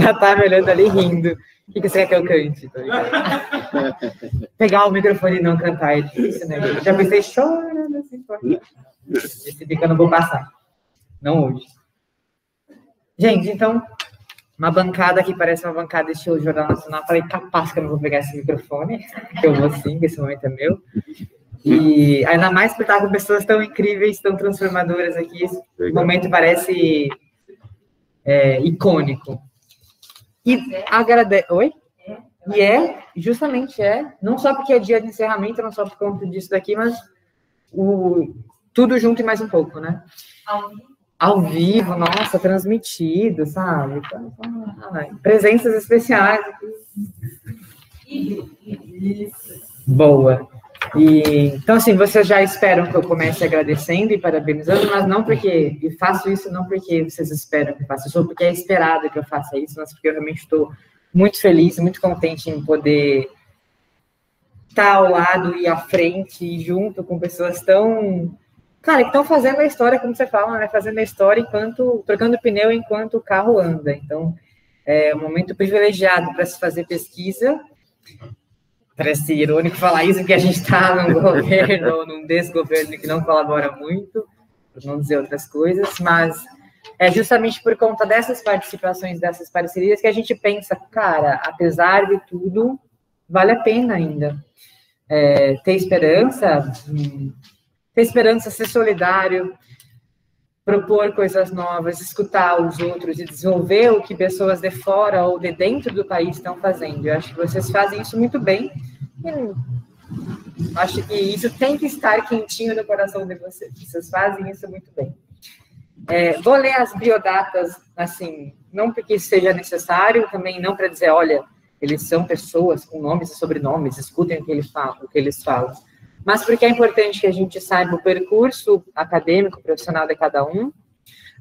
Já tá me olhando ali rindo. O que você quer que eu cante? Pegar o microfone e não cantar é difícil, né? Eu já pensei chorando assim. Esse bico eu não vou passar. Não hoje. Gente, então, uma bancada que parece uma bancada estilo Jornal Nacional. Falei, capaz que eu não vou pegar esse microfone, que eu vou sim, que esse momento é meu. E ainda mais por estar com pessoas tão incríveis, tão transformadoras aqui. Esse momento parece icônico. E agradeço. Oi? E justamente não só porque é dia de encerramento, não só por conta disso daqui, mas tudo junto e mais um pouco, né? Ao vivo, nossa, transmitido, sabe? Presenças especiais. Boa. Então, assim, vocês já esperam que eu comece agradecendo e parabenizando, mas não porque eu faço isso, não porque vocês esperam que eu faça isso, porque é esperado que eu faça isso, mas porque eu realmente estou muito feliz, muito contente em poder estar ao lado e à frente e junto com pessoas tão... Cara, que estão fazendo a história, como você fala, né? Fazendo a história trocando pneu enquanto o carro anda. Então, é um momento privilegiado para se fazer pesquisa. Parece irônico falar isso, porque a gente está num governo ou num desgoverno que não colabora muito, por não dizer outras coisas, mas é justamente por conta dessas participações, dessas parcerias, que a gente pensa, cara, apesar de tudo, vale a pena ainda ter esperança, ser solidário, propor coisas novas, escutar os outros e desenvolver o que pessoas de fora ou de dentro do país estão fazendo. Eu acho que vocês fazem isso muito bem. Acho que isso tem que estar quentinho no coração de vocês. Vocês fazem isso muito bem. Vou ler as biodatas, assim, não porque isso seja necessário, também não para dizer, olha, eles são pessoas com nomes e sobrenomes, escutem o que eles falam. Mas porque é importante que a gente saiba o percurso acadêmico, profissional de cada um,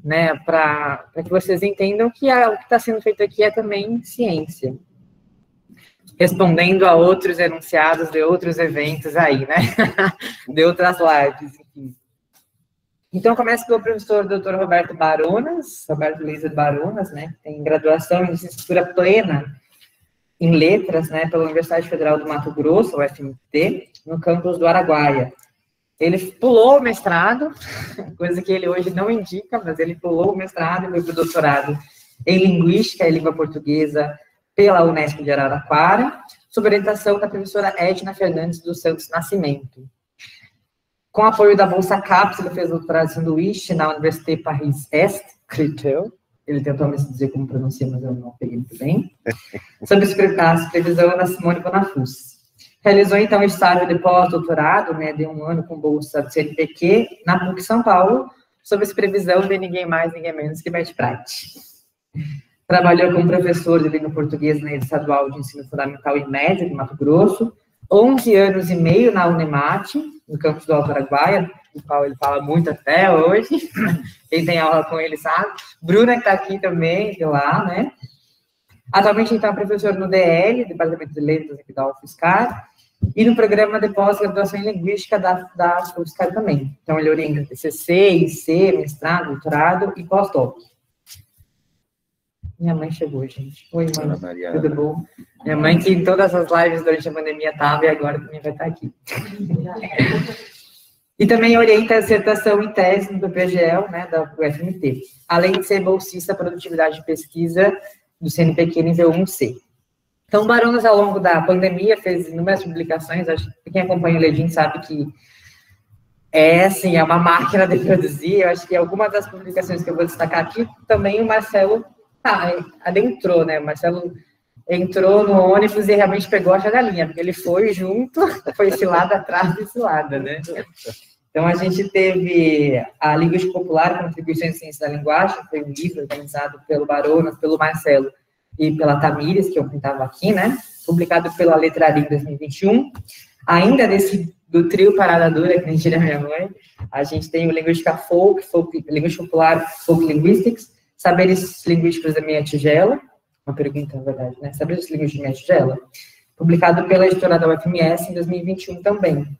né, para que vocês entendam que o que está sendo feito aqui é também ciência. Respondendo a outros enunciados de outros eventos aí, né, de outras lives, enfim. Então, começo pelo professor Dr. Roberto Lisa Baronas, né, que tem graduação em licenciatura plena em letras, né, pela Universidade Federal do Mato Grosso, UFMT, no campus do Araguaia. Ele pulou o mestrado, coisa que ele hoje não indica, mas ele pulou o mestrado e foi para o doutorado em Linguística e Língua Portuguesa pela Unesp de Araraquara, sob orientação da professora Edna Fernandes dos Santos Nascimento. Com apoio da Bolsa CAPES, ele fez doutorado em sanduíche na Université Paris-Est, Créteil. Ele tentou me dizer como pronuncia, mas eu não peguei muito bem. Sob a supervisão da Simone Bonafus. Realizou, então, estágio de pós-doutorado, né, de 1 ano com bolsa do CNPq, na PUC São Paulo, sob a supervisão de ninguém mais, ninguém menos que Beth Pratt. Trabalhou como professor de língua portuguesa na rede estadual de ensino fundamental e médio de Mato Grosso, 11 anos e meio na Unemate, no campus do Alto Araguaia, do qual ele fala muito até hoje. Quem tem aula com ele sabe. Bruna, que está aqui também, de lá, né? Atualmente, então, é professor no DL, Departamento de Letras aqui da UFSCar, e no programa de pós-graduação em Linguística da UFSCar também. Então, ele orienta TCC, IC, mestrado, doutorado e pós-doc. Minha mãe chegou, gente. Oi, mãe. Tudo bom? Minha mãe, que em todas as lives durante a pandemia estava e agora também vai estar aqui. E também orienta a dissertação e tese no PPGL, né, da UFMT, além de ser bolsista produtividade de pesquisa do CNPq nível 1C. Então, Baronas, ao longo da pandemia, fez inúmeras publicações. Acho que quem acompanha o LinkedIn sabe que assim, é uma máquina de produzir. Eu acho que algumas das publicações que eu vou destacar aqui, também o Marcelo adentrou, né? O Marcelo entrou no ônibus e realmente pegou a galinha, porque ele foi junto, foi esse lado atrás desse lado, né? Então, a gente teve a Linguística Popular, Contribuições em Ciência da Linguagem, foi um livro organizado pelo Baronas, pelo Marcelo e pela Tamires, que eu estava aqui, né? Publicado pela Letraria em 2021. Ainda do trio Parada Dura, que nem diria minha mãe, a gente tem o Linguística Linguística Popular, Folk Linguistics, Saberes Linguísticos da Minha Tigela, uma pergunta, na verdade, né? Saberes Linguísticos da Minha Tigela, publicado pela editora da UFMS em 2021 também.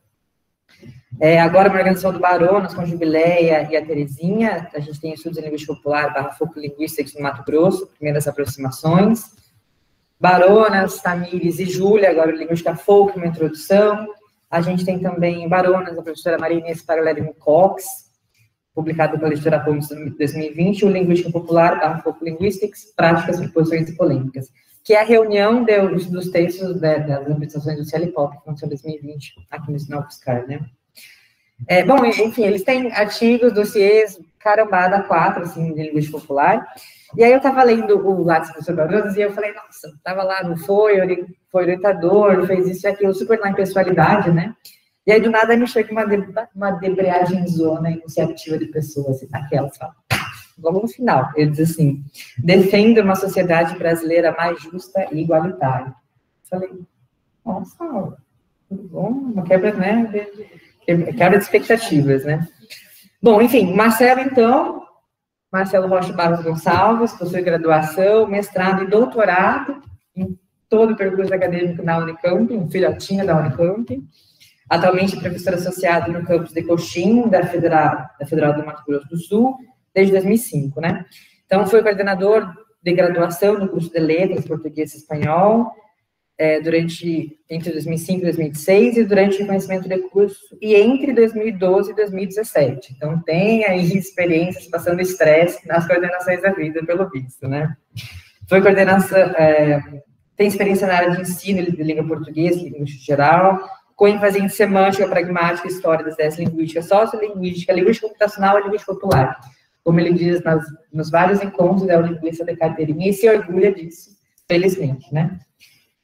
Agora, uma organização do Baronas, com a Jubileia e a Terezinha, a gente tem estudos em linguística popular, Foco Linguística no Mato Grosso, primeiras aproximações. Baronas, Tamires e Júlia, agora linguística folk, uma introdução. A gente tem também Baronas, a professora Maria Inês Paralelo Cox, publicado pela editora Pomos em 2020, o Linguística Popular, Foco Linguistics, Práticas, Proposições e Polêmicas, que é a reunião dos textos das apresentações do CLPOP, que aconteceu em 2020, aqui no Sinal Fiscal, né? Bom, enfim, eles têm artigos, dossiês, carambada, 4, assim, de linguística popular. E aí eu estava lendo o Lattes professor Baronas e eu falei, nossa, estava lá, não foi orientador, fez isso e aquilo, super na impessoalidade, né? E aí, do nada, me chega uma debreagem zona iniciativa de pessoas, assim, aquelas, fala, logo no final, ele diz assim, defenda uma sociedade brasileira mais justa e igualitária. Eu falei, nossa, tudo bom, uma quebra, né, quebra de expectativas, né? Bom, enfim, Marcelo Rocha Barros Gonçalves, possui graduação, mestrado e doutorado em todo o percurso acadêmico na Unicamp, um filhotinho da Unicamp. Atualmente professor associado no campus de Coxim, da Federal do Mato Grosso do Sul, desde 2005, né? Então, foi coordenador de graduação no curso de Letras, Português e Espanhol, entre 2005 e 2006, e durante o reconhecimento de curso, e entre 2012 e 2017. Então, tem aí experiências passando estresse nas coordenações da vida, pelo visto, né? Foi coordenação, tem experiência na área de ensino de língua portuguesa, linguística geral, com ênfase em semântica, pragmática, história das ideias linguísticas, sociolinguística, linguística computacional e linguística popular. Como ele diz nos vários encontros, é o linguista de carteirinha, e se orgulha disso, felizmente, né?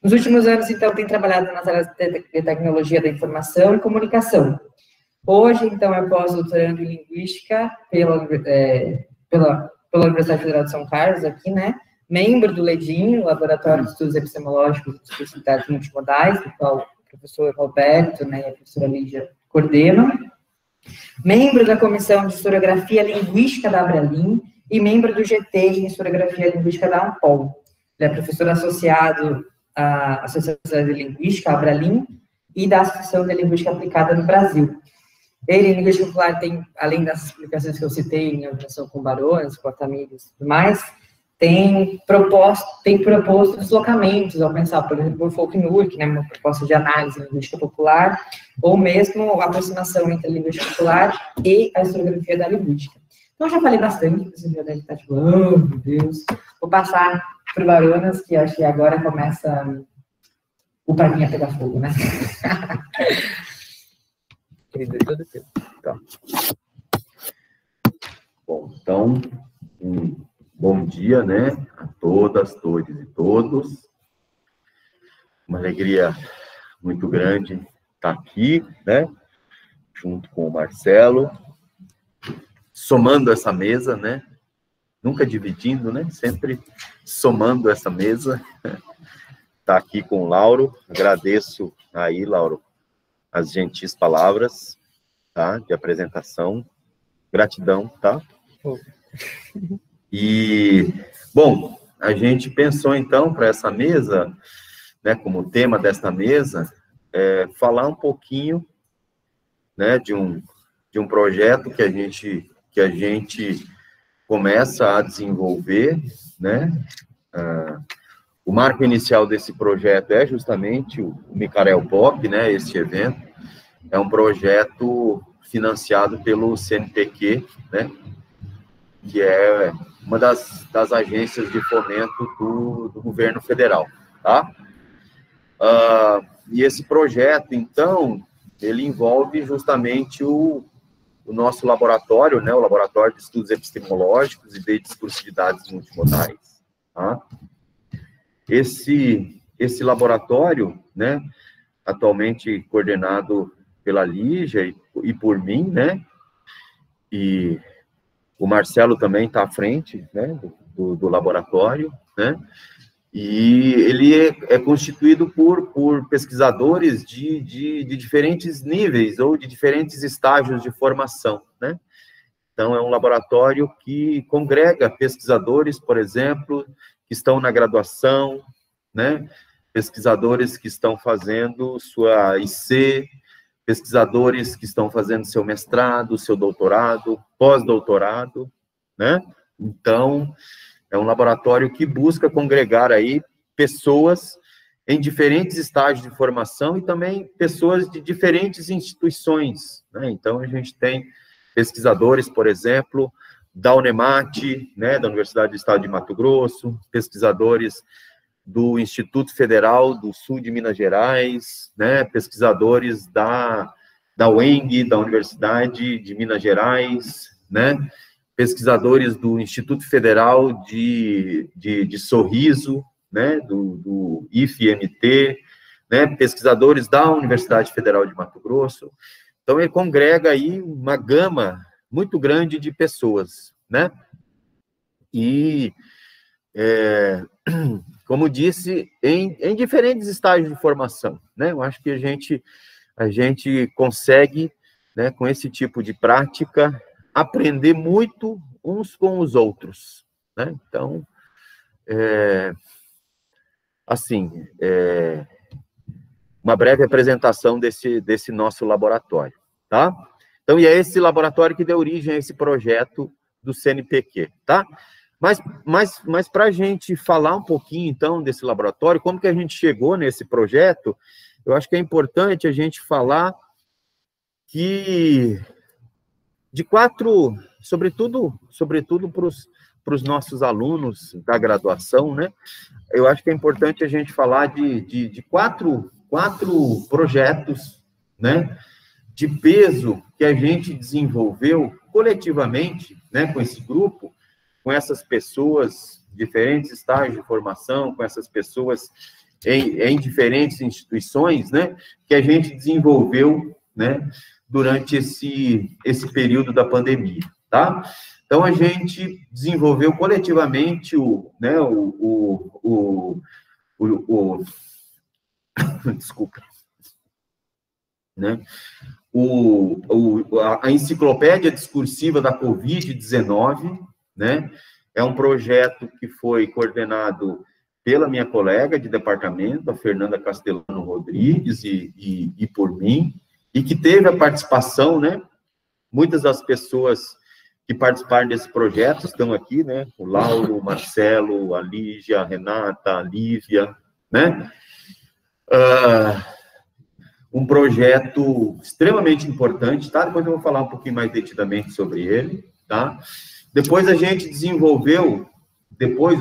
Nos últimos anos, então, tem trabalhado nas áreas de tecnologia da informação e comunicação. Hoje, então, é pós-doutorando em linguística pela Universidade Federal de São Carlos, aqui, né? Membro do LEDIM, Laboratório de Estudos Epistemológicos e Especificidades Multimodais, do qual o professor Roberto, né, e a professora Lígia coordenam. Membro da Comissão de Historiografia Linguística da Abralim e membro do GT em Historiografia Linguística da ANPOL. Ele é professor associado à Associação de Linguística, Abralim, e da Associação de Linguística Aplicada no Brasil. Ele, em Linguística Popular, tem, além das publicações que eu citei, em organização com Baronas, com Tamires e tudo mais, tem proposto deslocamentos, ao pensar, por exemplo, o Folknur, que é uma proposta de análise em linguística popular, ou mesmo a aproximação entre a linguística popular e a historiografia da linguística. Então, eu já falei bastante, você já deve estar tipo, oh, meu Deus. Vou passar para o Baronas, que acho que agora começa o praguinha a pegar fogo, né? Querido, tudo teu. Então. Bom, então, bom dia, né, a todas, todos e todos. Uma alegria muito grande estar aqui, né, junto com o Marcelo, somando essa mesa, né, nunca dividindo, né, sempre somando essa mesa. Tá aqui com o Lauro, agradeço aí, Lauro, as gentis palavras, tá, de apresentação, gratidão, tá? E, bom, a gente pensou, então, para essa mesa, né, como tema desta mesa, falar um pouquinho, né, de um projeto que a gente começa a desenvolver, né, o marco inicial desse projeto é justamente o Micarel Pop, né, este evento, é um projeto financiado pelo CNPq, né, que é uma das agências de fomento do governo federal, tá? E esse projeto, então, ele envolve justamente o nosso laboratório, né, o Laboratório de Estudos Epistemológicos e de Discursividades Multimodais, tá? Esse laboratório, né, atualmente coordenado pela Lígia e por mim, né, e o Marcelo também está à frente, né, do laboratório, né, e ele é constituído por pesquisadores de diferentes níveis ou de diferentes estágios de formação, né. Então, é um laboratório que congrega pesquisadores, por exemplo, que estão na graduação, né, pesquisadores que estão fazendo sua IC, pesquisadores que estão fazendo seu mestrado, seu doutorado, pós-doutorado, né? Então, é um laboratório que busca congregar aí pessoas em diferentes estágios de formação e também pessoas de diferentes instituições, né? Então, a gente tem pesquisadores, por exemplo, da UNEMAT, né, da Universidade do Estado de Mato Grosso, pesquisadores do Instituto Federal do Sul de Minas Gerais, né, pesquisadores da UENG, da Universidade de Minas Gerais, né, pesquisadores do Instituto Federal de Sorriso, né, do IFMT, né, pesquisadores da Universidade Federal de Mato Grosso. Então, ele congrega aí uma gama muito grande de pessoas, né, e como disse, em diferentes estágios de formação, né? Eu acho que a gente consegue, né, com esse tipo de prática, aprender muito uns com os outros, né? Então, assim, uma breve apresentação desse nosso laboratório, tá? Então, e é esse laboratório que deu origem a esse projeto do CNPq, tá? Mas para a gente falar um pouquinho, então, desse laboratório, como que a gente chegou nesse projeto, eu acho que é importante a gente falar que, de quatro, sobretudo para os nossos alunos da graduação, né, eu acho que é importante a gente falar de quatro projetos, né, de peso que a gente desenvolveu coletivamente, né, com esse grupo, com essas pessoas, diferentes estágios de formação, com essas pessoas em diferentes instituições, né, que a gente desenvolveu, né, durante esse período da pandemia, tá? Então, a gente desenvolveu coletivamente desculpa, né, a enciclopédia discursiva da Covid-19, né? É um projeto que foi coordenado pela minha colega de departamento, a Fernanda Castellano Rodrigues, e por mim, e que teve a participação, né? Muitas das pessoas que participaram desse projeto estão aqui, né? O Lauro, o Marcelo, a Lígia, a Renata, a Lívia, né? Um projeto extremamente importante, tá? Depois eu vou falar um pouquinho mais detidamente sobre ele, tá? Depois a gente desenvolveu,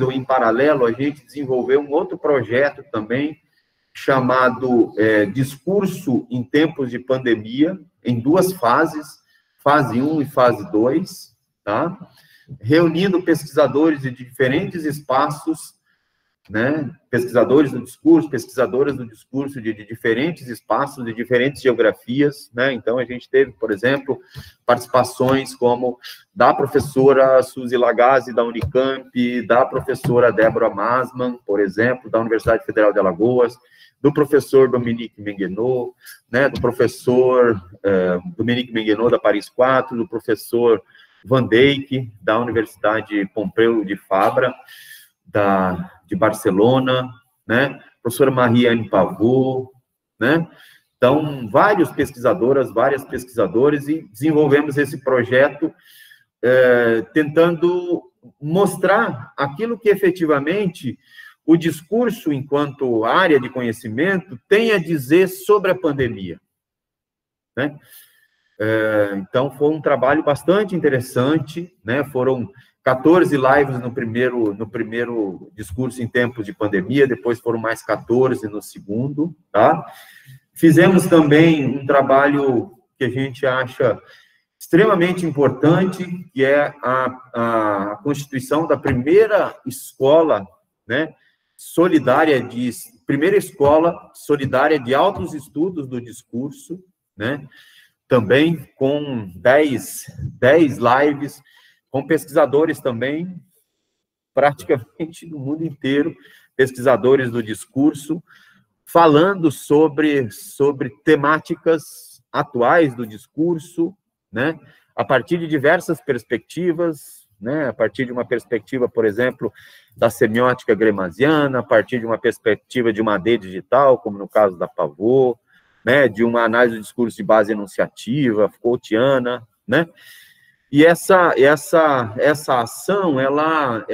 ou em paralelo, a gente desenvolveu um outro projeto também, chamado Discurso em Tempos de Pandemia, em duas fases, fase 1 e fase 2, tá? Reunindo pesquisadores de diferentes espaços, né? Pesquisadores do discurso, pesquisadoras do discurso de diferentes espaços, de diferentes geografias, né? Então, a gente teve, por exemplo, participações como da professora Suzy Lagazzi, da Unicamp, da professora Débora Masman, por exemplo, da Universidade Federal de Alagoas, do professor Dominique Menguenot, né? Do professor Dominique Menguenot, da Paris 4, do professor Van Dijk, da Universidade Pompeu de Fabra, de Barcelona, né? Professora Mariane Pavot, né? Então, várias pesquisadoras, vários pesquisadores, e desenvolvemos esse projeto tentando mostrar aquilo que efetivamente o discurso, enquanto área de conhecimento, tem a dizer sobre a pandemia, né? Então, foi um trabalho bastante interessante, né? Foram 14 lives no primeiro discurso em tempos de pandemia, depois foram mais 14 no segundo, tá? Fizemos também um trabalho que a gente acha extremamente importante, que é a constituição da primeira escola, né, primeira escola solidária de altos estudos do discurso, né? Também com 10 lives, com pesquisadores também, praticamente do mundo inteiro, pesquisadores do discurso, falando sobre temáticas atuais do discurso, né, a partir de diversas perspectivas, né, a partir de uma perspectiva, por exemplo, da semiótica gremasiana, a partir de uma perspectiva de uma AD digital, como no caso da Pavot, né, de uma análise do discurso de base enunciativa, Foucaultiana, né? E essa ação, ela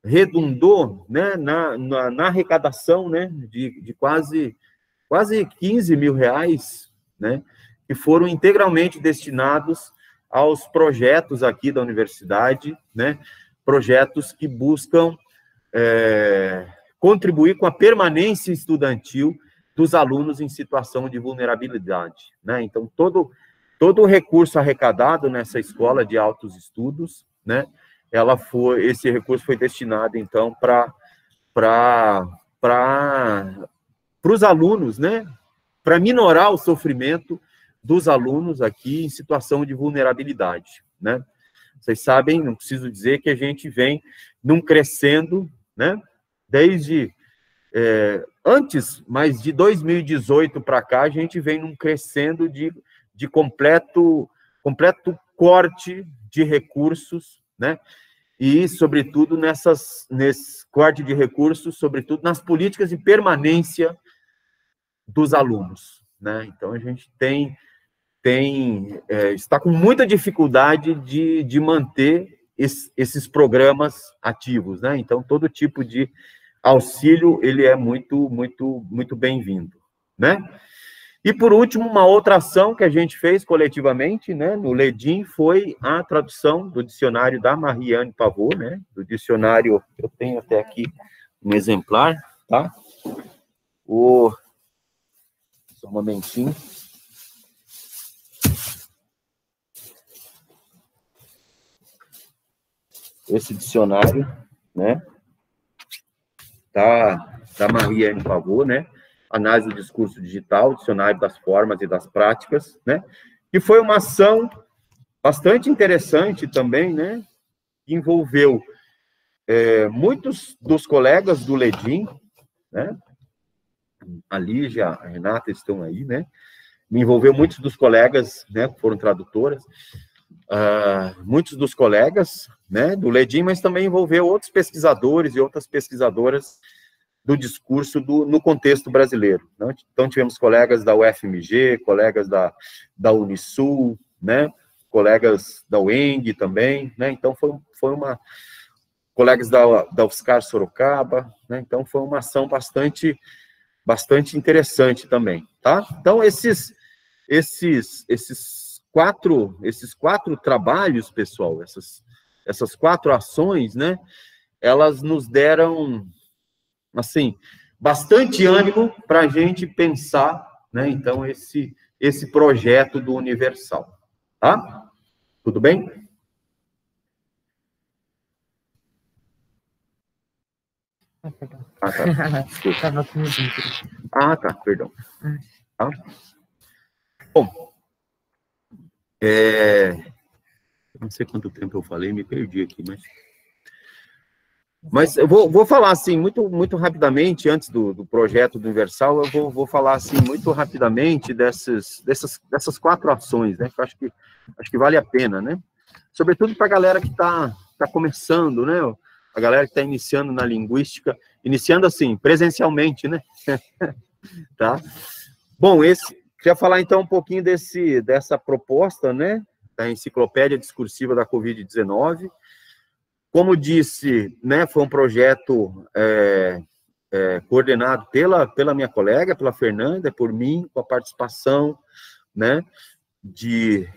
redundou, né, na arrecadação, né, de quase 15 mil reais, né, que foram integralmente destinados aos projetos aqui da universidade, né, projetos que buscam contribuir com a permanência estudantil dos alunos em situação de vulnerabilidade, né? Então, todo o recurso arrecadado nessa escola de altos estudos, né, esse recurso foi destinado, então, para os alunos, né, para minorar o sofrimento dos alunos aqui em situação de vulnerabilidade, né? Vocês sabem, não preciso dizer que a gente vem num crescendo, né, desde antes, mas de 2018 para cá, a gente vem num crescendo de completo corte de recursos, né? E, sobretudo, nesse corte de recursos, sobretudo nas políticas de permanência dos alunos, né? Então, a gente está com muita dificuldade de manter esses programas ativos, né? Então, todo tipo de auxílio, ele é muito, muito, muito bem-vindo, né? E, por último, uma outra ação que a gente fez coletivamente, né, no LEDIM, foi a tradução do dicionário da Mariane Pavot, né, do dicionário, eu tenho até aqui um exemplar, tá? Só um momentinho. Esse dicionário, né, da Mariane Pavot, né, Análise do Discurso Digital, Dicionário das Formas e das Práticas, né, que foi uma ação bastante interessante também, né, que envolveu muitos dos colegas do LEDIM, né, a Lígia, a Renata estão aí, né, me envolveu muitos dos colegas, né, que foram tradutoras, muitos dos colegas, né, do LEDIM, mas também envolveu outros pesquisadores e outras pesquisadoras do discurso no contexto brasileiro, né? Então, tivemos colegas da UFMG, colegas da Unisul, né, colegas da UENG também, né, então colegas da UFSCar Sorocaba, né, então foi uma ação bastante interessante também, tá? Então, esses quatro trabalhos, pessoal, essas quatro ações, né, elas nos deram, assim, bastante ânimo para a gente pensar, né, então, esse projeto do Universal, tá? Tudo bem? Ah, tá. Desculpa. Tá, perdão. Tá? Bom, não sei quanto tempo eu falei, me perdi aqui, mas eu vou falar, assim, muito, muito rapidamente, antes do projeto do Universal, eu vou falar, assim, muito rapidamente dessas quatro ações, né, que eu acho que vale a pena, né, sobretudo para a galera que está começando, né, a galera que está iniciando na linguística, iniciando, assim, presencialmente, né, tá? Bom, queria falar, então, um pouquinho dessa proposta, né, da enciclopédia discursiva da Covid-19. Como disse, né, foi um projeto coordenado pela minha colega, pela Fernanda, por mim, com a participação, né, de,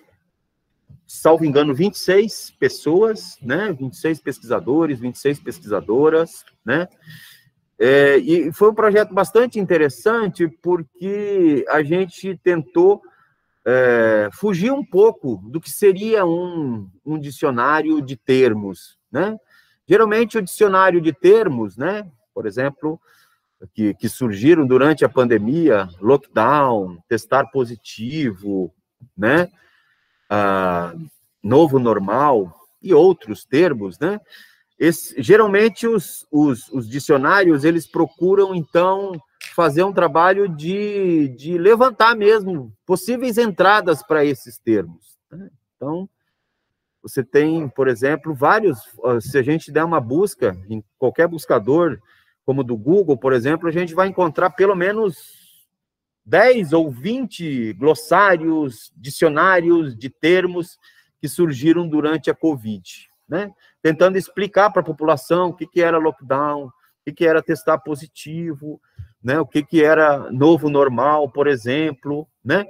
salvo engano, 26 pessoas, né, 26 pesquisadores, 26 pesquisadoras, né, e foi um projeto bastante interessante, porque a gente tentou fugir um pouco do que seria um dicionário de termos, né? Geralmente, o dicionário de termos, né, por exemplo, que surgiram durante a pandemia, lockdown, testar positivo, né, novo normal e outros termos, né, geralmente os dicionários, eles procuram, então, fazer um trabalho de levantar mesmo possíveis entradas para esses termos, né? Então, você tem, por exemplo, vários, se a gente der uma busca em qualquer buscador, como do Google, por exemplo, a gente vai encontrar pelo menos 10 ou 20 glossários, dicionários de termos que surgiram durante a Covid, né? Tentando explicar para a população o que era lockdown, o que era testar positivo, né? O que era novo normal, por exemplo, né?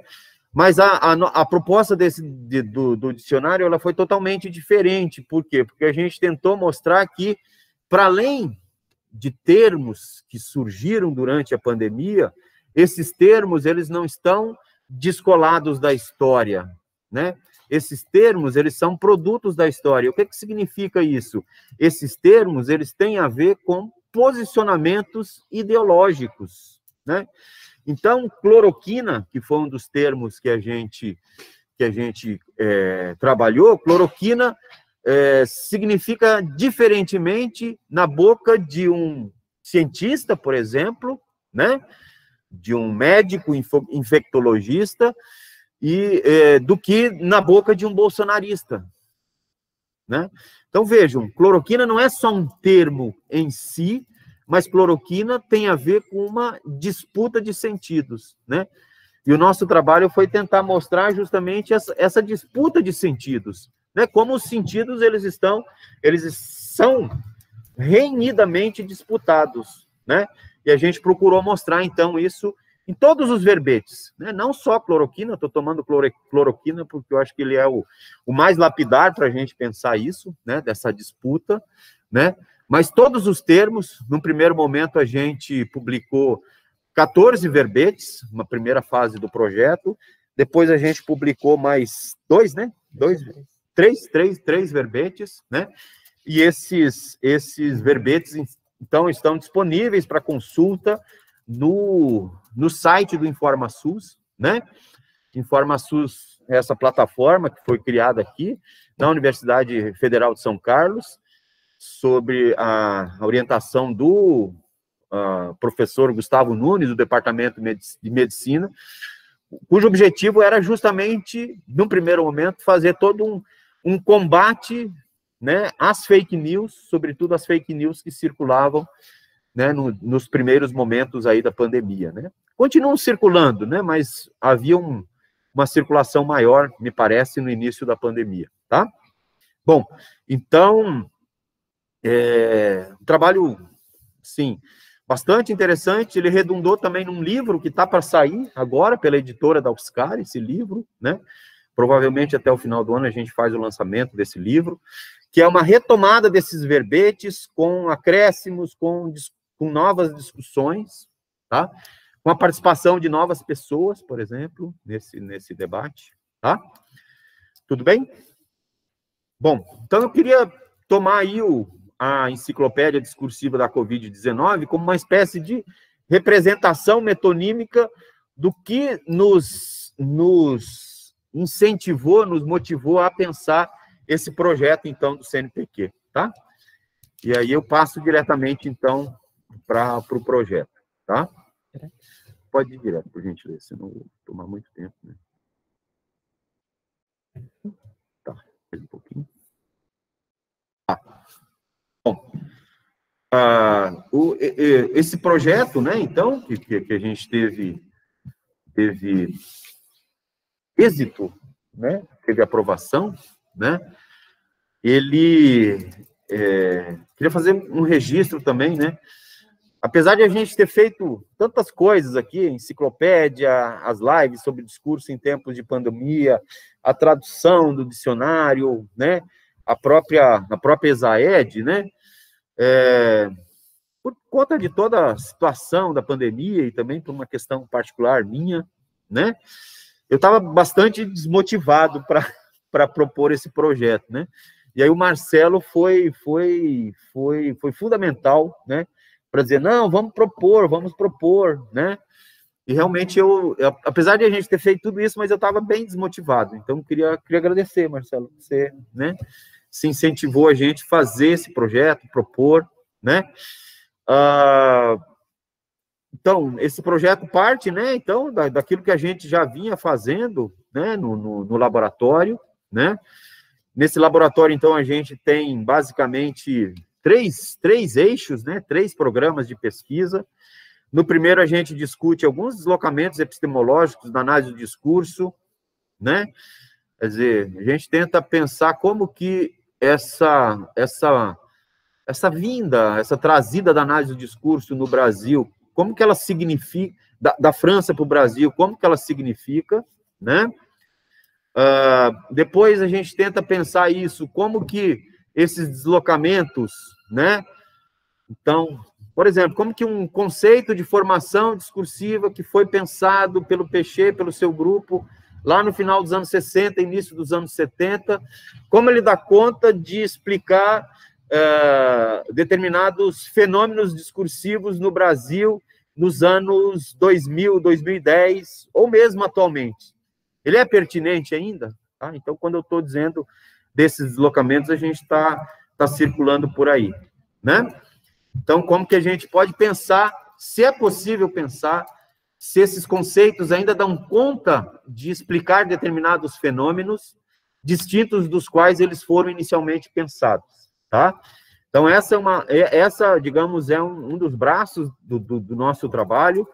Mas a proposta do dicionário ela foi totalmente diferente. Por quê? Porque a gente tentou mostrar que, para além de termos que surgiram durante a pandemia, esses termos eles não estão descolados da história, né? Esses termos eles são produtos da história. O que significa isso? Esses termos eles têm a ver com posicionamentos ideológicos, né? Então, cloroquina, que foi um dos termos que a gente trabalhou, cloroquina significa diferentemente na boca de um cientista, por exemplo, né, de um médico infectologista, do que na boca de um bolsonarista, né? Então, vejam, cloroquina não é só um termo em si, mas cloroquina tem a ver com uma disputa de sentidos, né? E o nosso trabalho foi tentar mostrar justamente essa disputa de sentidos, né? Como os sentidos eles são renhidamente disputados, né? E a gente procurou mostrar então isso em todos os verbetes, né? Não só cloroquina, estou tomando cloroquina porque eu acho que ele é o mais lapidar para a gente pensar isso, né? Dessa disputa, né? Mas todos os termos, num primeiro momento a gente publicou 14 verbetes, uma primeira fase do projeto, depois a gente publicou mais três verbetes, né? E esses verbetes, então, estão disponíveis para consulta no site do InformaSUS, né? InformaSUS é essa plataforma que foi criada aqui, na Universidade Federal de São Carlos, sobre a orientação do professor Gustavo Nunes, do Departamento de Medicina, cujo objetivo era justamente, num primeiro momento, fazer todo um combate, né, às fake news, sobretudo as fake news que circulavam, né, nos primeiros momentos aí da pandemia, né? Continuam circulando, né, mas havia uma circulação maior, me parece, no início da pandemia, tá? Bom, então, um trabalho, sim, bastante interessante. Ele redundou também num livro que está para sair agora pela editora da UFSCar, esse livro, né? Provavelmente até o final do ano a gente faz o lançamento desse livro, que é uma retomada desses verbetes com acréscimos, com novas discussões, tá? Com a participação de novas pessoas, por exemplo, nesse debate, tá? Tudo bem? Bom, então eu queria tomar aí a enciclopédia discursiva da Covid-19 como uma espécie de representação metonímica do que nos incentivou, nos motivou a pensar esse projeto, então, do CNPq, tá? E aí eu passo diretamente, então, para o projeto, tá? Pode ir direto, por gentileza, senão eu vou tomar muito tempo, né? Tá, mais um pouquinho. Bom, esse projeto, né, então, que a gente teve êxito, né, teve aprovação, né, queria fazer um registro também, né, apesar de a gente ter feito tantas coisas aqui, enciclopédia, as lives sobre discurso em tempos de pandemia, a tradução do dicionário, né, a própria ESAED, né, por conta de toda a situação da pandemia e também por uma questão particular minha, né, eu estava bastante desmotivado para propor esse projeto, né, e aí o Marcelo foi fundamental, né, para dizer, não, vamos propor, né, e realmente apesar de a gente ter feito tudo isso, mas eu estava bem desmotivado, então queria agradecer, Marcelo, você, né, se incentivou a gente a fazer esse projeto, propor, né? Então, esse projeto parte, né, então, daquilo que a gente já vinha fazendo, né, no laboratório, né? Nesse laboratório, então, a gente tem, basicamente, três eixos, né? 3 programas de pesquisa. No primeiro, a gente discute alguns deslocamentos epistemológicos da análise do discurso, né? Quer dizer, a gente tenta pensar como que essa vinda, essa trazida da análise do discurso no Brasil, como que ela significa, da França para o Brasil, como que ela significa, né? Depois a gente tenta pensar isso, como que esses deslocamentos, né? Então, por exemplo, como que um conceito de formação discursiva que foi pensado pelo Pechet, pelo seu grupo, lá no final dos anos 60, início dos anos 70, como ele dá conta de explicar determinados fenômenos discursivos no Brasil nos anos 2000, 2010, ou mesmo atualmente. Ele é pertinente ainda? Tá? Então, quando eu estou dizendo desses deslocamentos, a gente está circulando por aí, né? Então, como que a gente pode pensar, se é possível pensar, se esses conceitos ainda dão conta de explicar determinados fenômenos distintos dos quais eles foram inicialmente pensados, tá? Então, essa digamos, é um dos braços do nosso trabalho,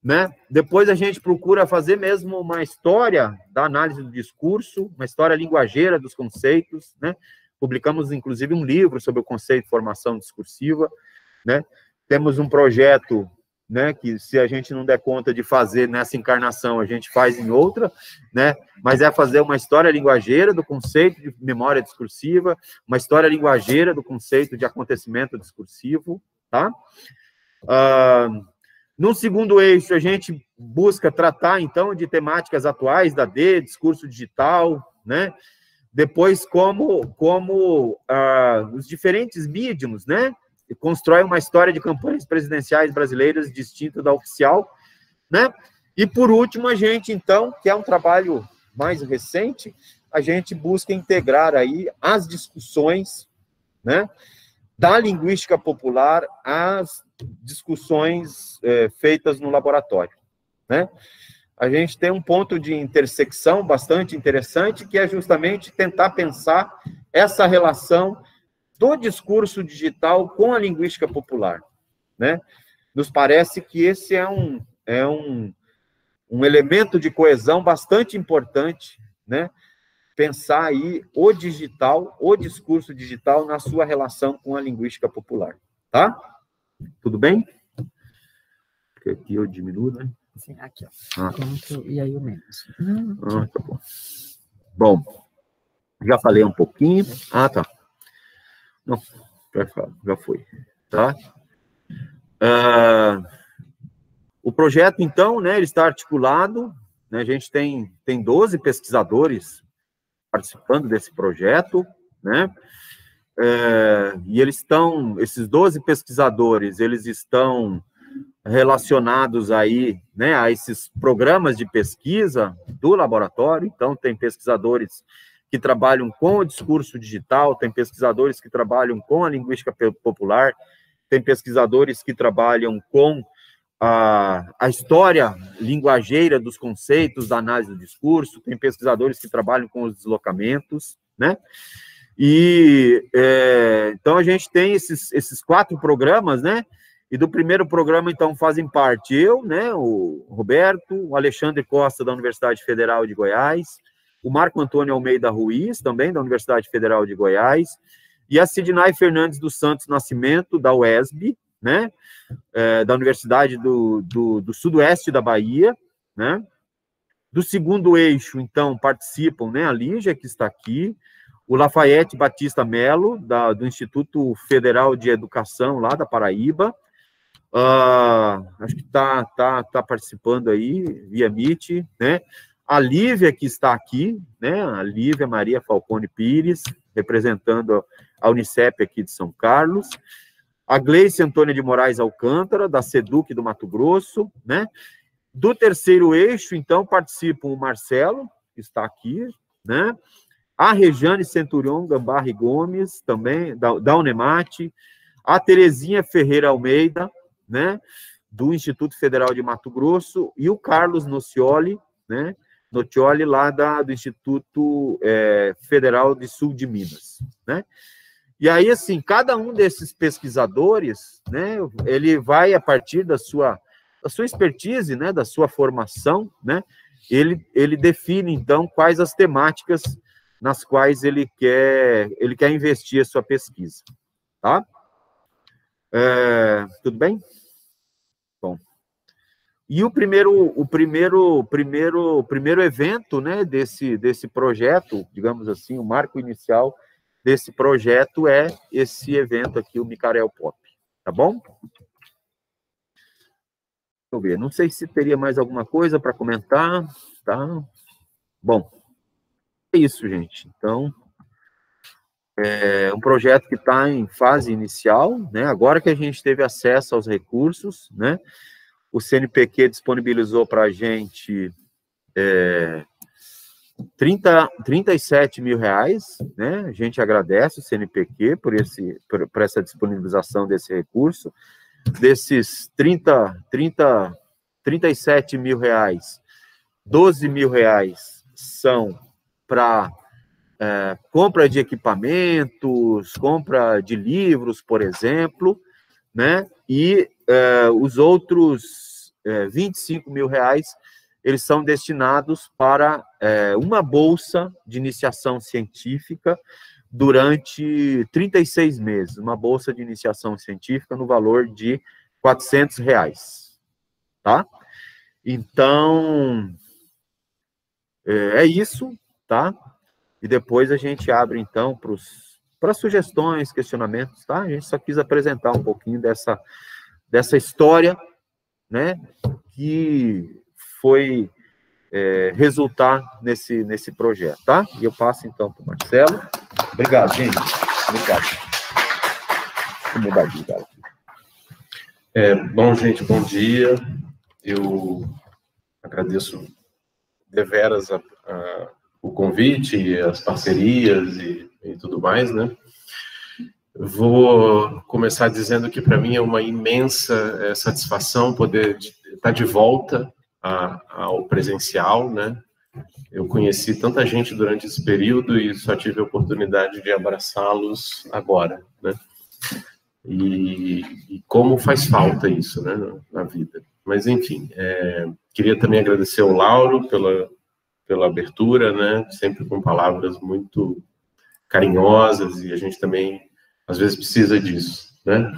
né? Depois a gente procura fazer mesmo uma história da análise do discurso, uma história linguageira dos conceitos, né? Publicamos, inclusive, um livro sobre o conceito de formação discursiva, né? Temos um projeto, né, que se a gente não der conta de fazer nessa encarnação, a gente faz em outra, né? Mas é fazer uma história linguageira do conceito de memória discursiva, uma história linguageira do conceito de acontecimento discursivo, tá? No segundo eixo, a gente busca tratar, então, de temáticas atuais da discurso digital, né? Depois, como os diferentes mídiums, né? Constrói uma história de campanhas presidenciais brasileiras distinta da oficial, né? E, por último, a gente, então, que é um trabalho mais recente, a gente busca integrar aí as discussões, né, da linguística popular às discussões feitas no laboratório, né? A gente tem um ponto de intersecção bastante interessante, que é justamente tentar pensar essa relação do discurso digital com a linguística popular, né? Nos parece que esse é um elemento de coesão bastante importante, né? Pensar aí o digital, o discurso digital na sua relação com a linguística popular, tá? Tudo bem? Porque aqui eu diminuo, né? Sim, aqui, ó. E aí o menos. Tá bom. Bom, já falei um pouquinho. Tá. Não, já foi, tá? O projeto, então, né, ele está articulado, né, a gente tem 12 pesquisadores participando desse projeto, né, e esses 12 pesquisadores, eles estão relacionados aí, né, a esses programas de pesquisa do laboratório. Então, tem pesquisadores que trabalham com o discurso digital, tem pesquisadores que trabalham com a linguística popular, tem pesquisadores que trabalham com a história linguageira dos conceitos da análise do discurso, tem pesquisadores que trabalham com os deslocamentos, né? E, então, a gente tem esses 4 programas, né? E do primeiro programa, então, fazem parte eu, né, o Roberto, o Alexandre Costa, da Universidade Federal de Goiás, o Marco Antônio Almeida Ruiz, também da Universidade Federal de Goiás, e a Sidney Fernandes dos Santos Nascimento, da UESB, né, da Universidade do Sudoeste da Bahia, né. Do segundo eixo, então, participam, né, a Lígia, que está aqui, o Lafayette Batista Melo, do Instituto Federal de Educação, lá da Paraíba, acho que está participando aí, via Meet, né, a Lívia, que está aqui, né, a Lívia Maria Falcone Pires, representando a Unicep aqui de São Carlos, a Gleice Antônia de Moraes Alcântara, da SEDUC do Mato Grosso, né, do terceiro eixo, então, participam o Marcelo, que está aqui, né, a Rejane Centurion Gambarri Gomes, também, da Unemate, a Terezinha Ferreira Almeida, né, do Instituto Federal de Mato Grosso, e o Carlos Nocioli, né, lá do Instituto Federal de Sul de Minas, né. E aí, assim, cada um desses pesquisadores, né, ele vai, a partir da sua expertise, né, da sua formação, né, ele define, então, quais as temáticas nas quais ele quer investir a sua pesquisa, tá? Tudo bem? Bom. E o primeiro evento, né, desse projeto, digamos assim, o marco inicial desse projeto é esse evento aqui, o Micarel Pop, tá bom? Deixa eu ver, não sei se teria mais alguma coisa para comentar, tá? Bom, é isso, gente. Então, é um projeto que está em fase inicial, né? Agora que a gente teve acesso aos recursos, né? O CNPq disponibilizou para a gente 37 mil reais, né? A gente agradece o CNPq por essa disponibilização desse recurso. Desses 37 mil reais, 12 mil reais são para compra de equipamentos, compra de livros, por exemplo, né? E os outros 25 mil reais, eles são destinados para uma bolsa de iniciação científica durante 36 meses, uma bolsa de iniciação científica no valor de R$400, tá? Então, é isso, tá? E depois a gente abre, então, para sugestões, questionamentos, tá? A gente só quis apresentar um pouquinho dessa história, né, que foi resultar nesse projeto, tá? E eu passo, então, para o Marcelo. Obrigado, gente. Obrigado. Vou mudar de lugar aqui. Bom, gente, bom dia. Eu agradeço deveras o convite, e as parcerias e tudo mais, né? Vou começar dizendo que, para mim, é uma imensa satisfação poder estar de volta ao presencial, né? Eu conheci tanta gente durante esse período e só tive a oportunidade de abraçá-los agora, né? E como faz falta isso, né, na vida. Mas, enfim, queria também agradecer ao Lauro pela abertura, né, sempre com palavras muito carinhosas, e a gente também, às vezes, precisa disso, né.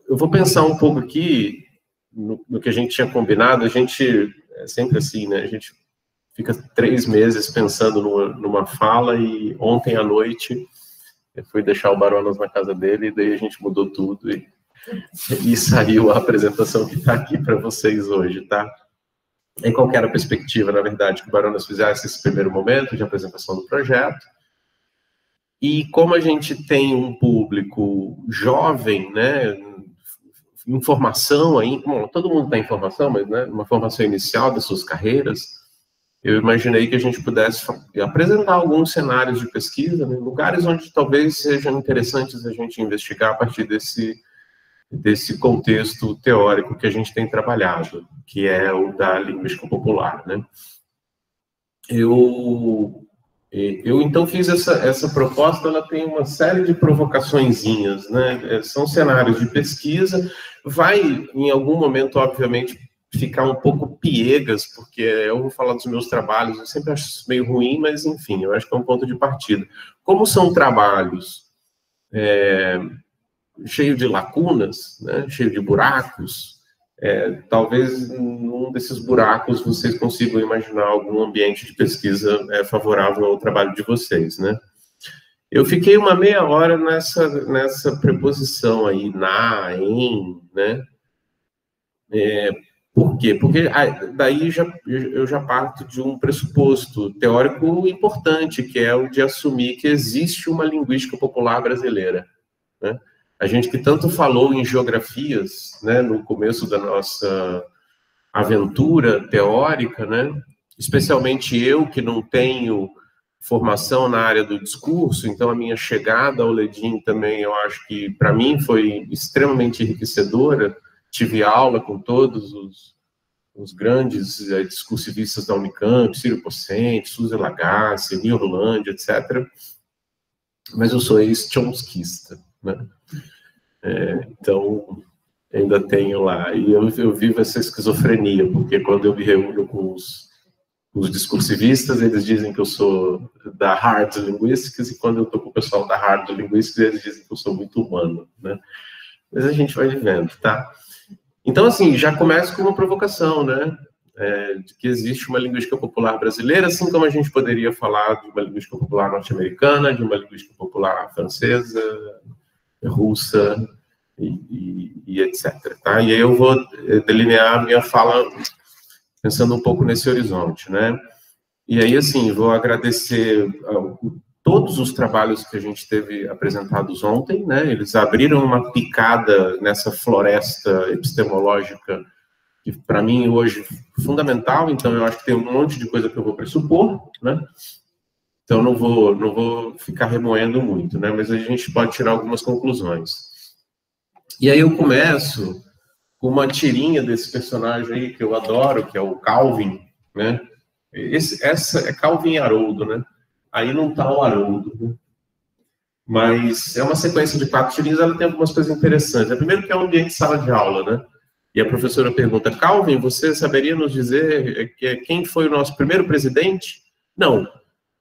Eu vou pensar um pouco aqui no que a gente tinha combinado. A gente é sempre assim, né, a gente fica 3 meses pensando numa fala, e ontem à noite eu fui deixar o Baronas na casa dele, e daí a gente mudou tudo, e saiu a apresentação que está aqui para vocês hoje, tá? E qual que era a perspectiva, na verdade, que o Baronas fizesse esse primeiro momento de apresentação do projeto. E como a gente tem um público jovem, né, em formação ainda, bom, todo mundo está em formação, mas, né, uma formação inicial das suas carreiras, eu imaginei que a gente pudesse apresentar alguns cenários de pesquisa, né, lugares onde talvez sejam interessantes a gente investigar a partir desse contexto teórico que a gente tem trabalhado, que é o da linguística popular, né. Eu então fiz essa proposta. Ela tem uma série de provocaçõezinhas, né, são cenários de pesquisa, vai, em algum momento, obviamente, ficar um pouco piegas, porque eu vou falar dos meus trabalhos, eu sempre acho isso meio ruim, mas, enfim, eu acho que é um ponto de partida. Como são trabalhos cheio de lacunas, né, cheio de buracos, talvez num desses buracos vocês consigam imaginar algum ambiente de pesquisa favorável ao trabalho de vocês, né? Eu fiquei uma meia hora nessa preposição aí, em, né? Por quê? Porque daí eu já parto de um pressuposto teórico importante, que é o de assumir que existe uma linguística popular brasileira, né? A gente que tanto falou em geografias, né, no começo da nossa aventura teórica, né, especialmente eu, que não tenho formação na área do discurso, então a minha chegada ao LEDIM também, eu acho que, para mim, foi extremamente enriquecedora. Tive aula com todos os grandes discursivistas da Unicamp, Ciro Pocente, Suzy Lagasse, Rio Rolândia, etc. mas eu sou ex-chomskista, né? Então, ainda tenho lá, e eu vivo essa esquizofrenia, porque quando eu me reúno com os discursivistas, eles dizem que eu sou da hard linguistics, e quando eu estou com o pessoal da hard linguistics, eles dizem que eu sou muito humano, né? Mas a gente vai vivendo, tá? Então, assim, já começa com uma provocação, né? De que existe uma linguística popular brasileira, assim como a gente poderia falar de uma linguística popular norte-americana, de uma linguística popular francesa, russa, e etc. Tá? E aí eu vou delinear a minha fala pensando um pouco nesse horizonte, né? E aí, assim, vou agradecer todos os trabalhos que a gente teve apresentados ontem, né? Eles abriram uma picada nessa floresta epistemológica que, para mim, hoje é fundamental, então eu acho que tem um monte de coisa que eu vou pressupor, né? Então não vou ficar remoendo muito, né? Mas a gente pode tirar algumas conclusões. E aí eu começo com uma tirinha desse personagem aí que eu adoro, que é o Calvin, né? Essa é Calvin e Haroldo, né? Aí não tá o Haroldo, né? Mas é uma sequência de 4 tirinhas, ela tem algumas coisas interessantes. Primeiro que é um ambiente de sala de aula, né? E a professora pergunta, Calvin, você saberia nos dizer quem foi o nosso primeiro presidente? Não,